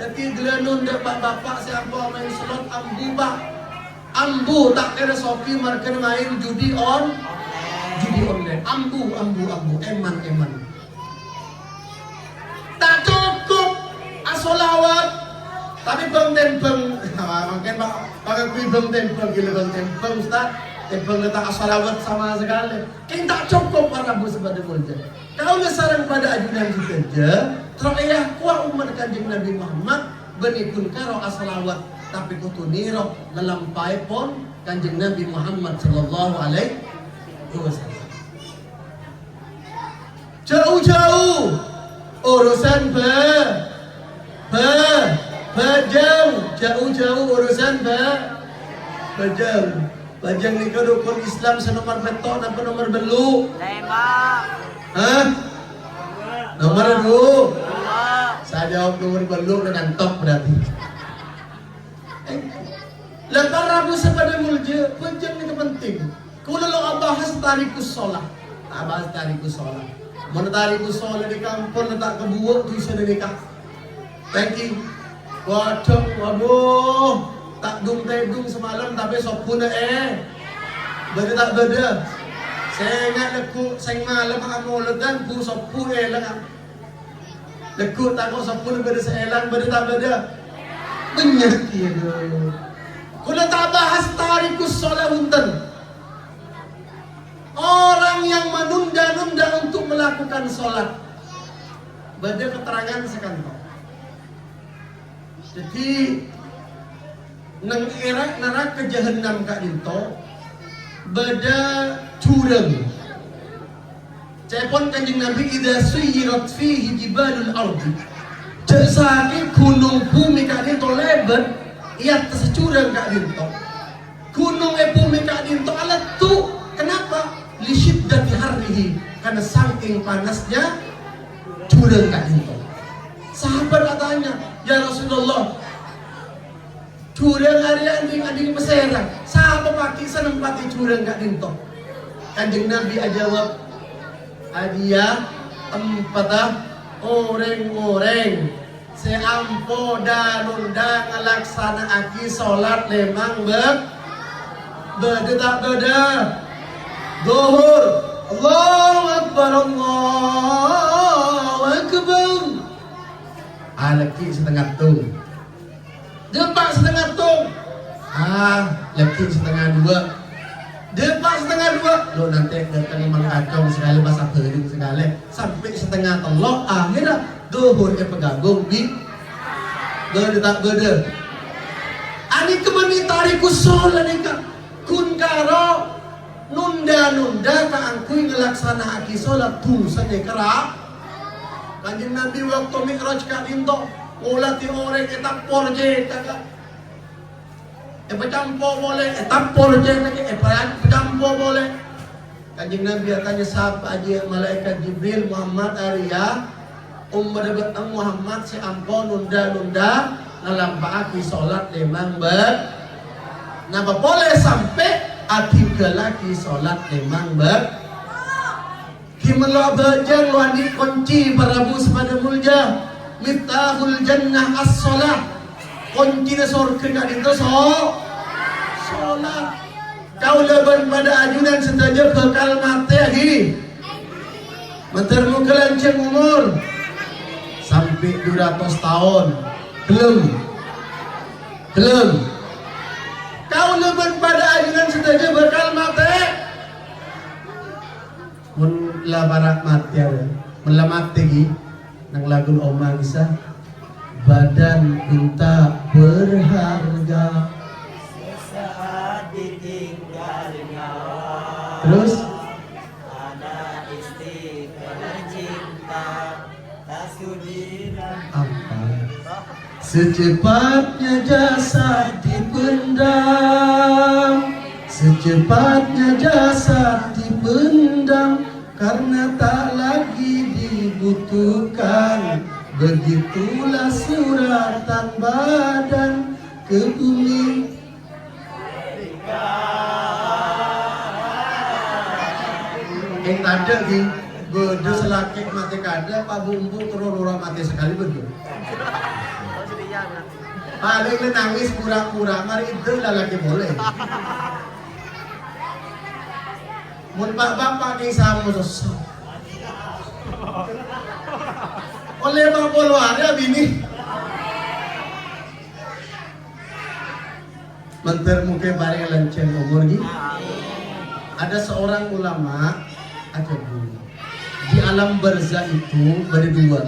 Jadi gelanon dapat bapak siapa main slot ambu tak kira soki marken main judi online ambu eman tak cukup asolawat. Tapi bang tempeng, makin pakai kui bang tempeng gila bang tempeng Ustaz, tempeng letak asalawat sama sekali. Kita tak cukup para bu sebagai mulja. Kalau sarang pada ajudan kita aja, terayah kuah umat kanjeng Nabi Muhammad benikun karo asalawat, tapi kutu niro dalam paipon kanjeng Nabi Muhammad sallallahu alaihi wasallam. Jauh-jauh urusan jauh urusan bajang ni kedukun Islam senomor betok apa nomor belu? Nomor 2. Saya jawab nomor belu dengan top berarti. Lepas Rabu sepada mulja, bajang ni penting. Kalau lo bahas tarikus sholat, bahas tarikus sholat. Mana tarikus sholat di kampung letak kebuat tu bisa nikah. Thank you. Waduh, tak dung semalam tapi sopuna beda tak beda. Saya ingat leku sing malam amo legan ku sopu elang. Leku takut sopu beda seelang beda tak beda. Menyaki aduh. Kula tak bahas tarikus solat unten. Orang yang menunda-nunda untuk melakukan solat. Beda keterangan sekantong. Jadi nang erak neraka jahanam kak dinto beda curang. Cepon kanjeng Nabi idza suyirat fihi jibalul ardi. Jasake gunung bumi kak dinto lebar ia tersecurang kak dinto. Gunung bumi kak dinto alat tu kenapa? Li syiddati harrihi karena saking panasnya curang kak dinto. Sahabat katanya, ya Rasulullah, curang hari anding meserang. Siapa pakai senempati curang gak dinto? Kanjeng Nabi ajawab, adia empatah orang-orang seampo dan undang ngelaksana aki solat lemang beda tak beda. Zuhur, Allahu Akbar, Allahu Akbar. Laki setengah tung. Depak setengah tung. Laki setengah dua. Depak setengah dua. Lo nanti datang mengacung sekali masa bering sekali. Sampai setengah telok akhirnya duhur pegagung di beda tak beda. Ani kemani tariku sholat ni kak. Kun karo nunda-nunda ka angkui ngelaksana aki sholat dusanya kerap. Kanjeng Nabi waktu mi'raj kak dinto ngulati orang etapor je kak. Pecampo boleh, etapor je kak. Pecampo boleh. Kanjeng Nabi tanya siapa aja malaikat Jibril Muhammad Arya dapat Muhammad si ampon nunda-nunda ngalampaaki sholat lemang napa boleh sampai atiga lagi sholat lemang Kimelo bajan wani kunci para bus pada mulja miftahul jannah as-salah kunci surga gak itu sholat kau leban pada ajudan setaja bekal mati lagi mentermu kelanceng umur sampai 200 tahun belum kau leban pada ajudan setaja bekal mati mun labarak mati ada melamati lagi nang lagu omang isa badan minta berharga sesaat ditinggal nyawa terus ada istri cinta tak sudi apa secepatnya jasad dipendam secepatnya jasad dipendam karena tak lagi dibutuhkan. Begitulah suratan badan ke bumi. Ada di bodoh selaki mati kada, pak bumbu terus orang mati sekali bodoh. Paling nangis pura-pura, mari itu lagi boleh. Mun bapak kay samo sa. Oleh mga polwari bini. Manter mo kay bareng lanceng umur ni. Ada seorang ulama di alam barzah itu ada dua.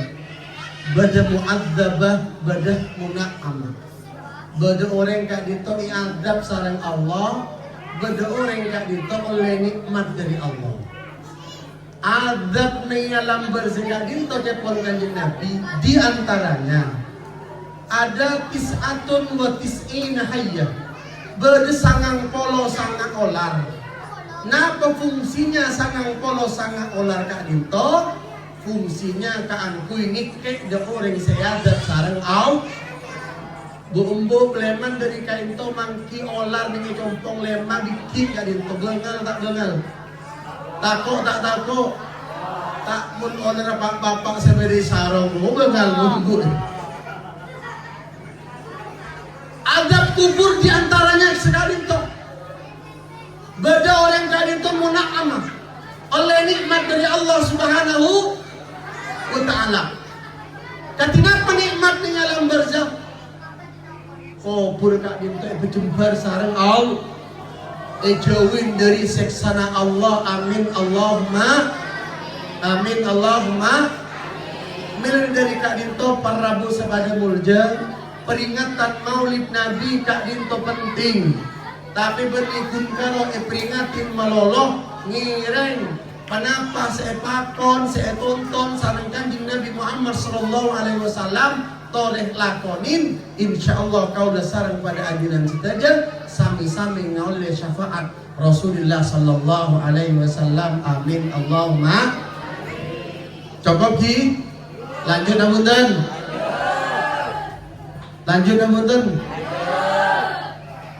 Bada mu'adzabah, bada muna'amah. Bada orang kak dito iadab sarang Allah. Bada orang yang dito oleh nikmat dari Allah. Adab ni alam berzina dito cepon kanjeng Nabi di antaranya ada tis'atun wa tis'ina hayyah. Bada sangang polo sangang olar. Napa fungsinya sangang polo sangang olar kak dito? Fungsinya kaangkuy nikek de orang seadat sarang au. Bumbu leman dari kain to mangki olar dengan compong lemah dikit gak dinto gengal tak gengal takut tak takut tak mun olar bapak seberi sarong gengal bumbu. Adab kubur diantaranya sekali to beda orang kali itu muna'amah nikmat dari Allah Subhanahu wa ta'ala. Katina penikmat ning alam barzakh. Kubur kak dinto berjumpa sareng Allah. Jauhin dari seksana Allah. Amin Allahumma amin Allahumma. Milih dari kak dinto parabu sabada mulja. Peringatan maulid Nabi kak dinto penting. Tapi berikut karo peringatin meloloh ngireng. Kenapa saya pakon, saya tonton sareng Kanjeng Nabi Muhammad sallallahu alaihi wasallam toleh lakonin, insyaallah kau dasarang pada ajunan sedaja sami-sami ngoleh syafaat Rasulullah sallallahu alaihi wasallam. Amin Allahumma. Cukup ki? Lanjut namunten. Lanjut namunten.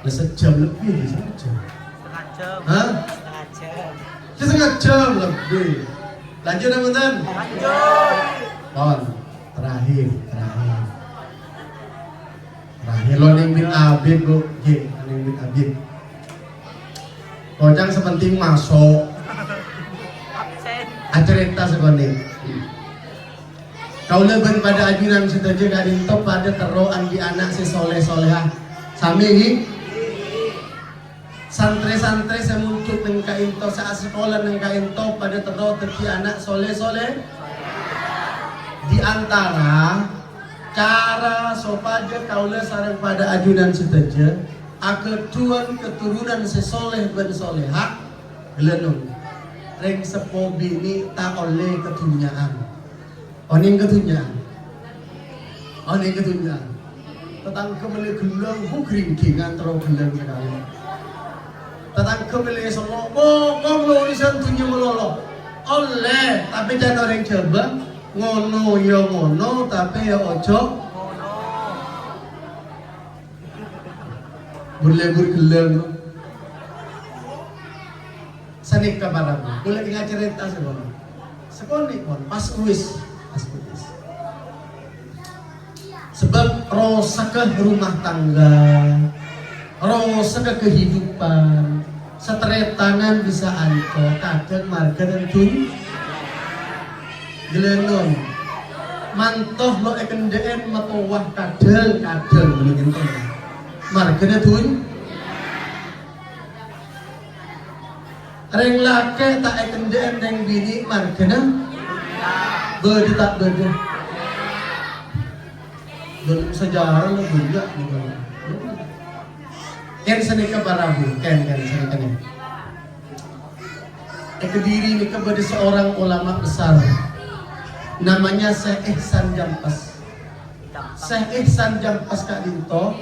Sejam lebih, sejam. Setengah jam. Hah? Setengah jam. Setengah jam lebih. Lanjut namunten. Lanjut. Kon, terakhir lo ning bin Abid bu, ning bin Abid. Kocang sepenting masuk. Absen. Acerita sekondi. Kau leben pada ajunan setuju kadin top pada teroan di anak si soleh solehah. Sami ini. Santre-santre saya muncul neng kainto saat sekolah neng kainto pada tero teki anak soleh soleh. Di antara cara sopaja kaulah sarang pada ajunan seteja aketuan keturunan sesoleh ben solehah gelenung reng sepo bini tak oleh ketunyaan oning ketunyaan tetang kembali gelang hukring kingan terlalu gelang sekali tetang kembali solo kok lo isan tunya melolo oleh tapi jangan orang coba ngono ya ngono tapi ya ojo berlebur gelang sanik kabaramu boleh tinggal cerita sekolah pun pas kuis sebab rosakah rumah tangga rosakah kehidupan seteretanan bisa anco kadang marga dan tun gelenon mantoh lo ekendeen matowah kadel begini margana tun reng lake tak ekendeen reng bini margana bede tak bede belum sejarah lo juga ken senika barabu ken senika nih Kediri ini kepada seorang ulama besar namanya Syekh Ihsan Jampas. Syekh Ihsan Jampas Kak Dinto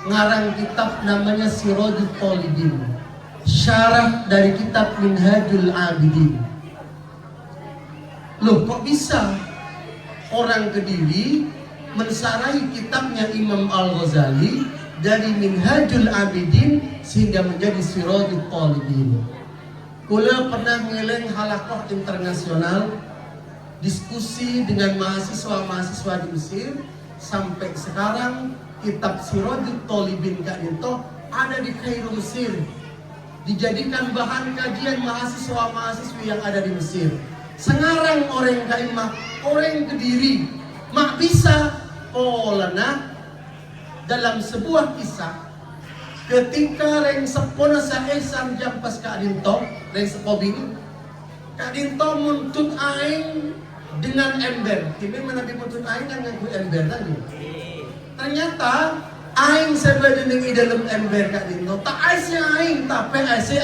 ngarang kitab namanya Sirajul Talibin, syarah dari kitab Minhajul Abidin. Loh kok bisa orang Kediri mensarahi kitabnya Imam Al-Ghazali dari Minhajul Abidin sehingga menjadi Sirajul Talibin? Kula pernah ngeleng halakoh internasional diskusi dengan mahasiswa-mahasiswa di Mesir sampai sekarang kitab Sirajul Talibin Kak Dinto ada di Kairo Mesir dijadikan bahan kajian mahasiswa-mahasiswi yang ada di Mesir. Sengarang orang kaimah orang Kediri mak bisa olana dalam sebuah kisah ketika reng sepona Ihsan Jampas Kak Dinto reng sepobini Kak Dinto muntun aing dengan ember. Kini menabi muntun aing kan ngaku ember tadi. Ternyata aing sebeda ning di dalam ember Kak Dinto. Tak aise aing tapi aise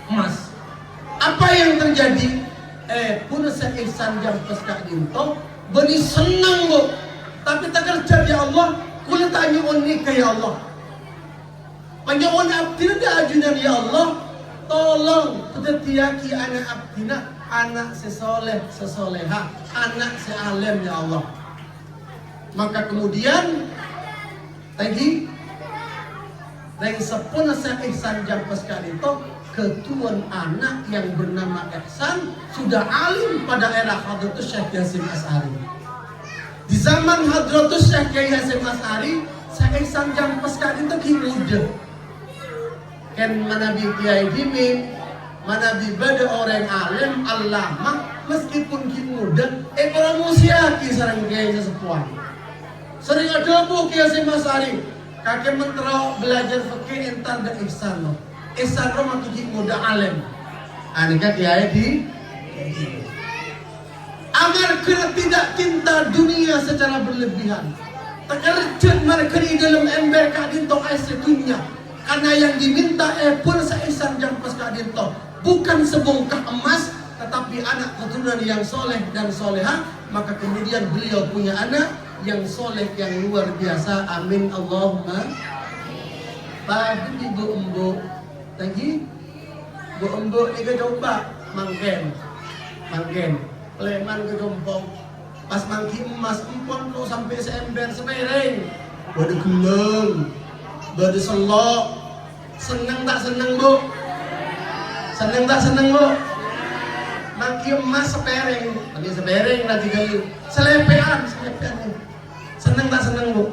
emas. Apa yang terjadi? Puna Ihsan Jampas Kak Dinto beni senang bu. Tapi tak kerja ya Allah. Kula tanya oni ke ya Allah. Panjang abdina da ajunan ya Allah. Tolong tetetiaki anak abdina, anak sesoleh sesoleha, anak sealem ya Allah. Maka kemudian lagi yang sepuna Ihsan Jampas Kak Dinto ketuan anak yang bernama Ihsan sudah alim pada era Hadratus Syekh Hasyim Asy'ari. Di zaman Hadratus Syekh Hasyim Asy'ari, Ihsan Jampas Kak Dinto muda. Ken manabi Kiai Dimin mana bibada orang alim alama meskipun ki muda promosi sareng kiai sesepuan sering ada bu kiai si Masari kakek mentero belajar fikih entar dan ihsan lo maki ki muda alim anika kiai di agar kena tidak cinta dunia secara berlebihan terkerjat mereka di dalam ember kadin tok ais dunia karena yang diminta pun seisan jam pas kadin tok bukan sebongkah emas tetapi anak keturunan yang soleh dan soleha maka kemudian beliau punya anak yang soleh yang luar biasa amin Allahumma pagi ibu embo lagi bu embo ini coba mangken leman ke dompong pas mangki emas empon lo sampai seember semereng bade geleng bade selok seneng tak seneng bu mangki emas sepereng lagi sepereng lagi gali selepean seneng tak seneng bu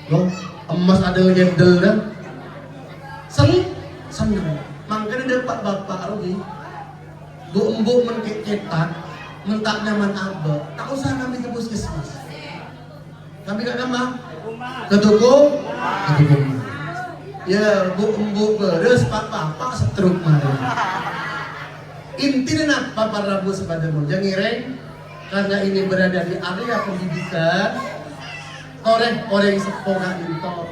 lo emas ada gendel kan seneng makanya dapat bapak rugi bu embu mencetak mentak nyaman abah tak usah kami ke puskesmas kami ke kamar ke toko ya bu embu beres pak setruk mari intinya apa Rabu sepadamu jangan ireng karena ini berada di area pendidikan orang sepoga intor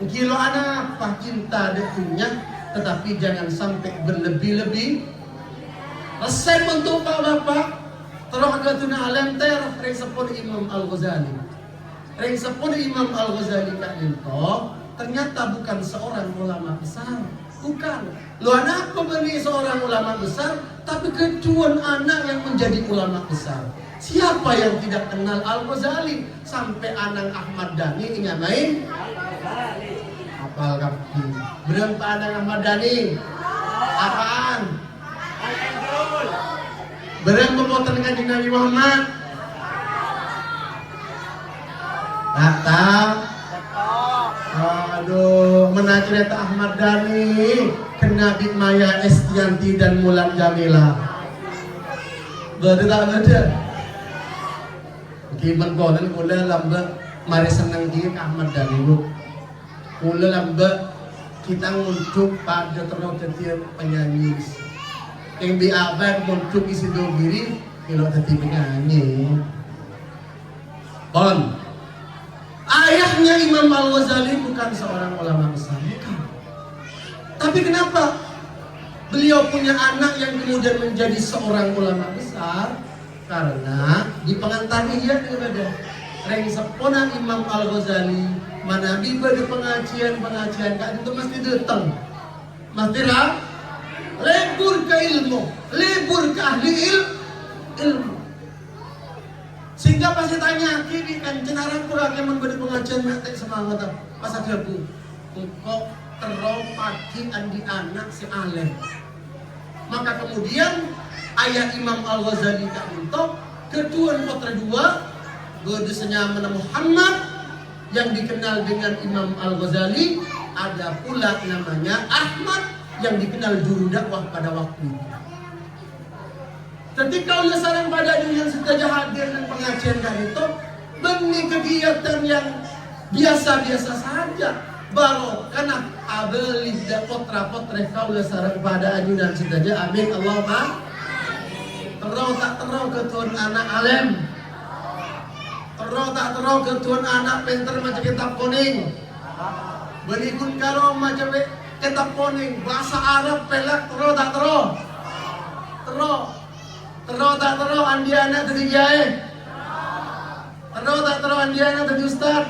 kilo anak apa cinta detunya tetapi jangan sampai berlebih-lebih resep untuk Pak Bapak terus agak tuna alam ter reng sepun Imam Al-Ghazali Kak Ninto ternyata bukan seorang ulama besar bukan lu anak pemberi seorang ulama besar tapi kecuan anak yang menjadi ulama besar siapa yang tidak kenal Al-Ghazali sampai anak Ahmad Dhani ingin main apal kaki berapa anak Ahmad Dhani apaan berang pemotong dengan Nabi Muhammad tak tahu aduh menakireta Ahmad Dhani kena Bik Maya Estianti dan Mulan Jamila beda kiman konan kula lambat mari senang dia Ahmad Dhani bu kula lambat kita nguncuk pada terus setiap penyanyi yang diabad muncul isi dogiri kalau tadi penyanyi bon ayahnya Imam Al-Ghazali bukan seorang ulama besar bukan. Tapi kenapa beliau punya anak yang kemudian menjadi seorang ulama besar karena di pengantar dia kepada reng sepona Imam Al-Ghazali mana biba di pengajian kan itu mesti datang mesti lah lebur ke ilmu, lebur ke ahli ilmu. Sehingga pasti tanya, kini kan cenarang kurang yang memberi pengajian nanti semangat pas ada bu, kok terlalu pagi andi anak si alim. Maka kemudian ayah Imam Al-Ghazali Kak Minto ketuan putra dua berdesanya Muhammad yang dikenal dengan Imam Al-Ghazali ada pula namanya Ahmad yang dikenal juru dakwah pada waktu itu. Ketika oleh sarang pada yang sengaja hadir dan pengajian kan itu benih kegiatan yang biasa-biasa saja baru karena abelih dan potra-potra kaulah sarang pada ajudan sengaja amin Allahumma terau tak terau ketuan anak alim terau tak terau ketuan anak pinter macam kitab kuning berikut kalau macam kitab kuning bahasa Arab pelak terus tak terus tak terus andiana dari kiai terus tak terus andiana dari ustad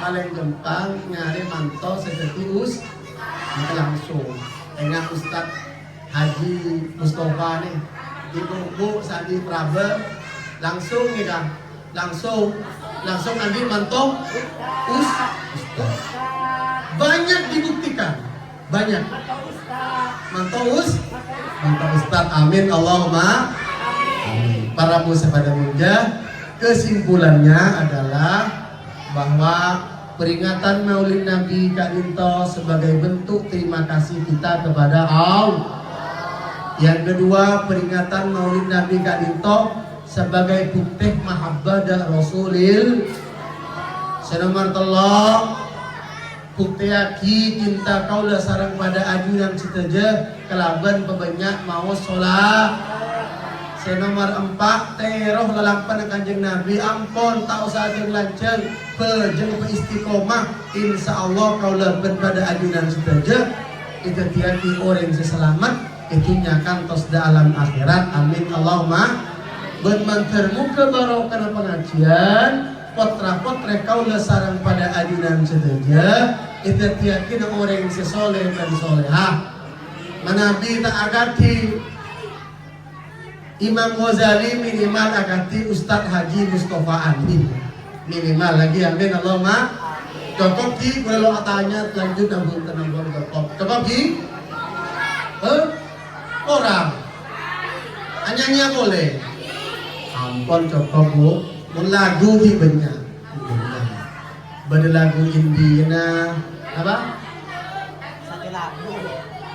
paling gampang nyari mantau seperti langsung dengan Ustad Haji Mustafa nih ibu Sadi Prabe langsung nih kan langsung nanti mantau Ustad banyak dibuktikan banyak mantau Ustad amin Allahumma amin. Para musa pada muda kesimpulannya adalah bahwa Peringatan Maulid Nabi Kak Dinto sebagai bentuk terima kasih kita kepada Allah. Yang kedua, peringatan Maulid Nabi Kak Dinto sebagai bukti mahabbadah Rasulil. Senomor telok, bukti aki cinta kaulah sarang pada ajunan seteja kelaban pebanyak mau sholat. Senomor 4, teroh lelampan kanjeng Nabi ampun tak usah jeung lanceng jeung istiqomah insyaallah kaulah pada ajunan seteja itu tiati orang seselamat itu nyakantos da alam akhirat amin Allahumma bermantar muka barokah pengajian potra-potra kaulah sarang pada ajunan seteja itu tiati orang sesoleh dan solehah manabi tak agati Imam Ghazali minimal agati Ustadz Haji Mustafa Andi minimal lagi amin Allahumma cocok ki kalau tanya lanjut nambung tenambung cocok ki orang hanya boleh ampun cocok bu lagu ki banyak pada lagu Indiana apa Satu lagu.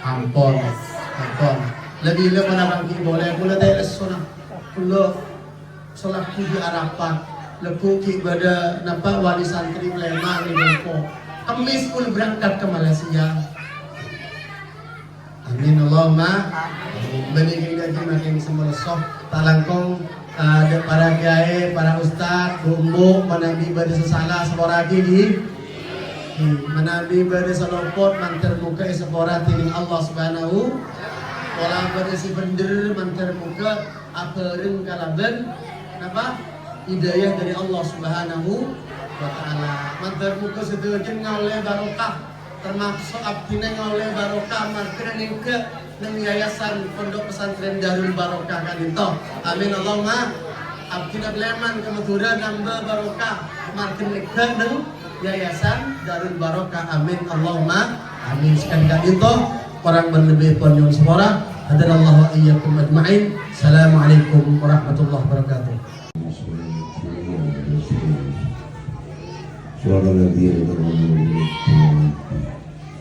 ampun lebih mana bangki boleh pula dari sana pula solat di Arafat leku ki pada nampak wali santri lema ni Bengko Kamis pun berangkat ke Malaysia amin Allahumma beningin gaji makin semua soh talangkong ada para kiai para ustad bumbu menabi pada sesalah seorang di menabi pada selopot mantar muka sepora tiring Allah subhanahu wala pada si bender mantar muka aperin kalaban apa hidayah dari Allah subhanahu wa ta'ala mantar muka setujen ngawle barokah termasuk abdina ngawle barokah markena ningke nang yayasan pondok pesantren Darul Barokah kan itu amin Allahumma abdina bleman kebetulan nambah barokah markena ningke nang yayasan Darul Barokah amin Allahumma amin sekali kan itu orang berlebih pun yang semua hadanallahu wa iyyakum ajma'in. Assalamualaikum warahmatullahi wabarakatuh.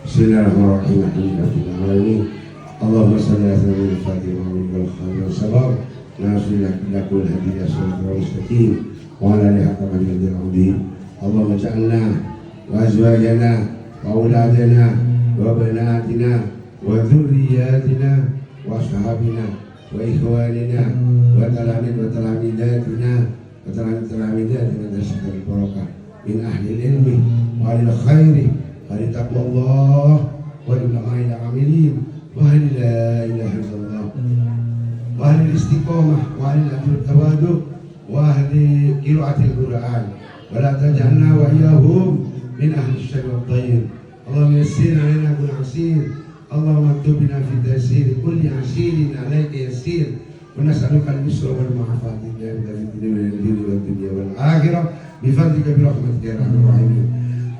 Bismillahirrahmanirrahim. Allahumma salli ala sayyidina Fatimah wal khair sabab nasrina lakul hadiyah sallallahu mustaqim wa ala alihi haqqa qadrihi al-azim. Allahumma ja'alna wa azwajana wa auladana wa banatina wa dhurriyyatina wa ashabina wa ikhwanina wa talamidatina wa talamidatina tashdid barakah min ahli ilmi wa ahli khairi wa ahli taqwallah wa ahli amilin wa ahli la ilaha illallah wa ahli istiqamah wa ahli tawadu wa ahli qiraatil Qur'an wa la taj'alna wa iyyahum min ahli syarri wad dhayr. Allahumma yassir 'alaina kull 'asir Allahumma tubna fi tasir kulli 'asirin 'alaika yassir wa nas'aluka al-yusra wal mu'afata min al-dini wad dunya wal akhirah bi fadlika bi rahmatika ya arhamar rahimin.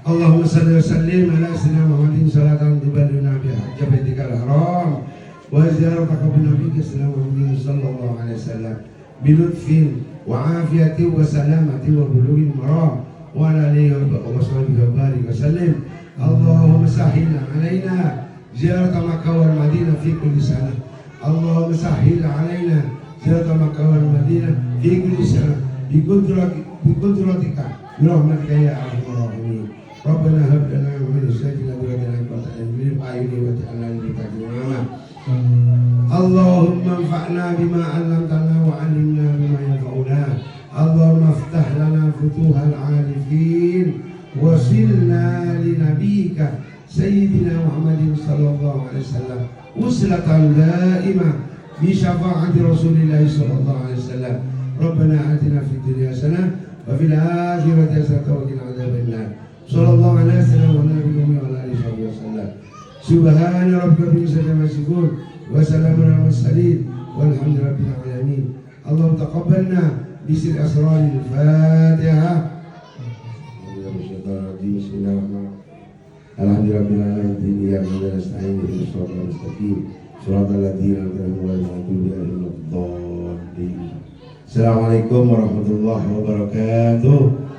Allahumma salli wa sallim ala sayyidina Muhammadin salatan tuballiguna biha baitikal haram wa ziyarataka bi nabiyyika sallallahu alaihi wasallam bi lutfin wa afiyatin wa salamatin wa bulughil maram wa ala alihi wa sahbihi wa barik wa sallim. Allahumma sahhil alaina زيارة مكة والمدينة في كل سنة. اللهم سهل علينا زيارة مكة والمدينة في كل سنة بقدرتك برحمتك يا أرحم الراحمين. ربنا هب لنا من أزواجنا وذرياتنا قرة أعين واجعلنا للمتقين إماما. اللهم انفعنا بما علمتنا وعلمنا بما ينفعنا. اللهم افتح لنا فتوح العارفين وصلنا لنبيك سيدنا محمد صلى الله عليه وسلم وصلة دائمة بشفاعة رسول الله صلى الله عليه وسلم. ربنا آتنا في الدنيا حسنة وفي الآخرة حسنة وقنا عذاب النار. صلى الله على سيدنا ونبينا وعلى آله وصحبه وسلم. سبحان ربك رب العزة عما يصفون وسلام على المرسلين والحمد لله رب العالمين. اللهم تقبلنا بسر أسرار الفاتحة. بسم الله الرحمن الرحيم. Alhamdulillahirabbil alamin wa nasta'inu ihdinas siratal mustaqim siratal ladzina an'amta 'alaihim ghairil maghdubi 'alaihim waladdallin. Assalamualaikum warahmatullahi wabarakatuh.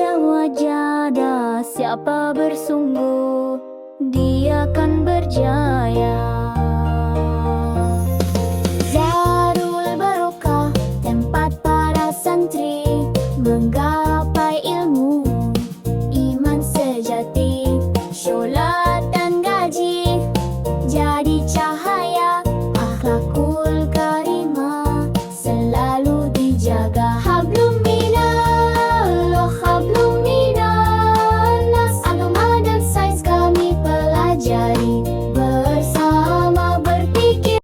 Jada wajada, siapa bersungguh dia kan berjaya.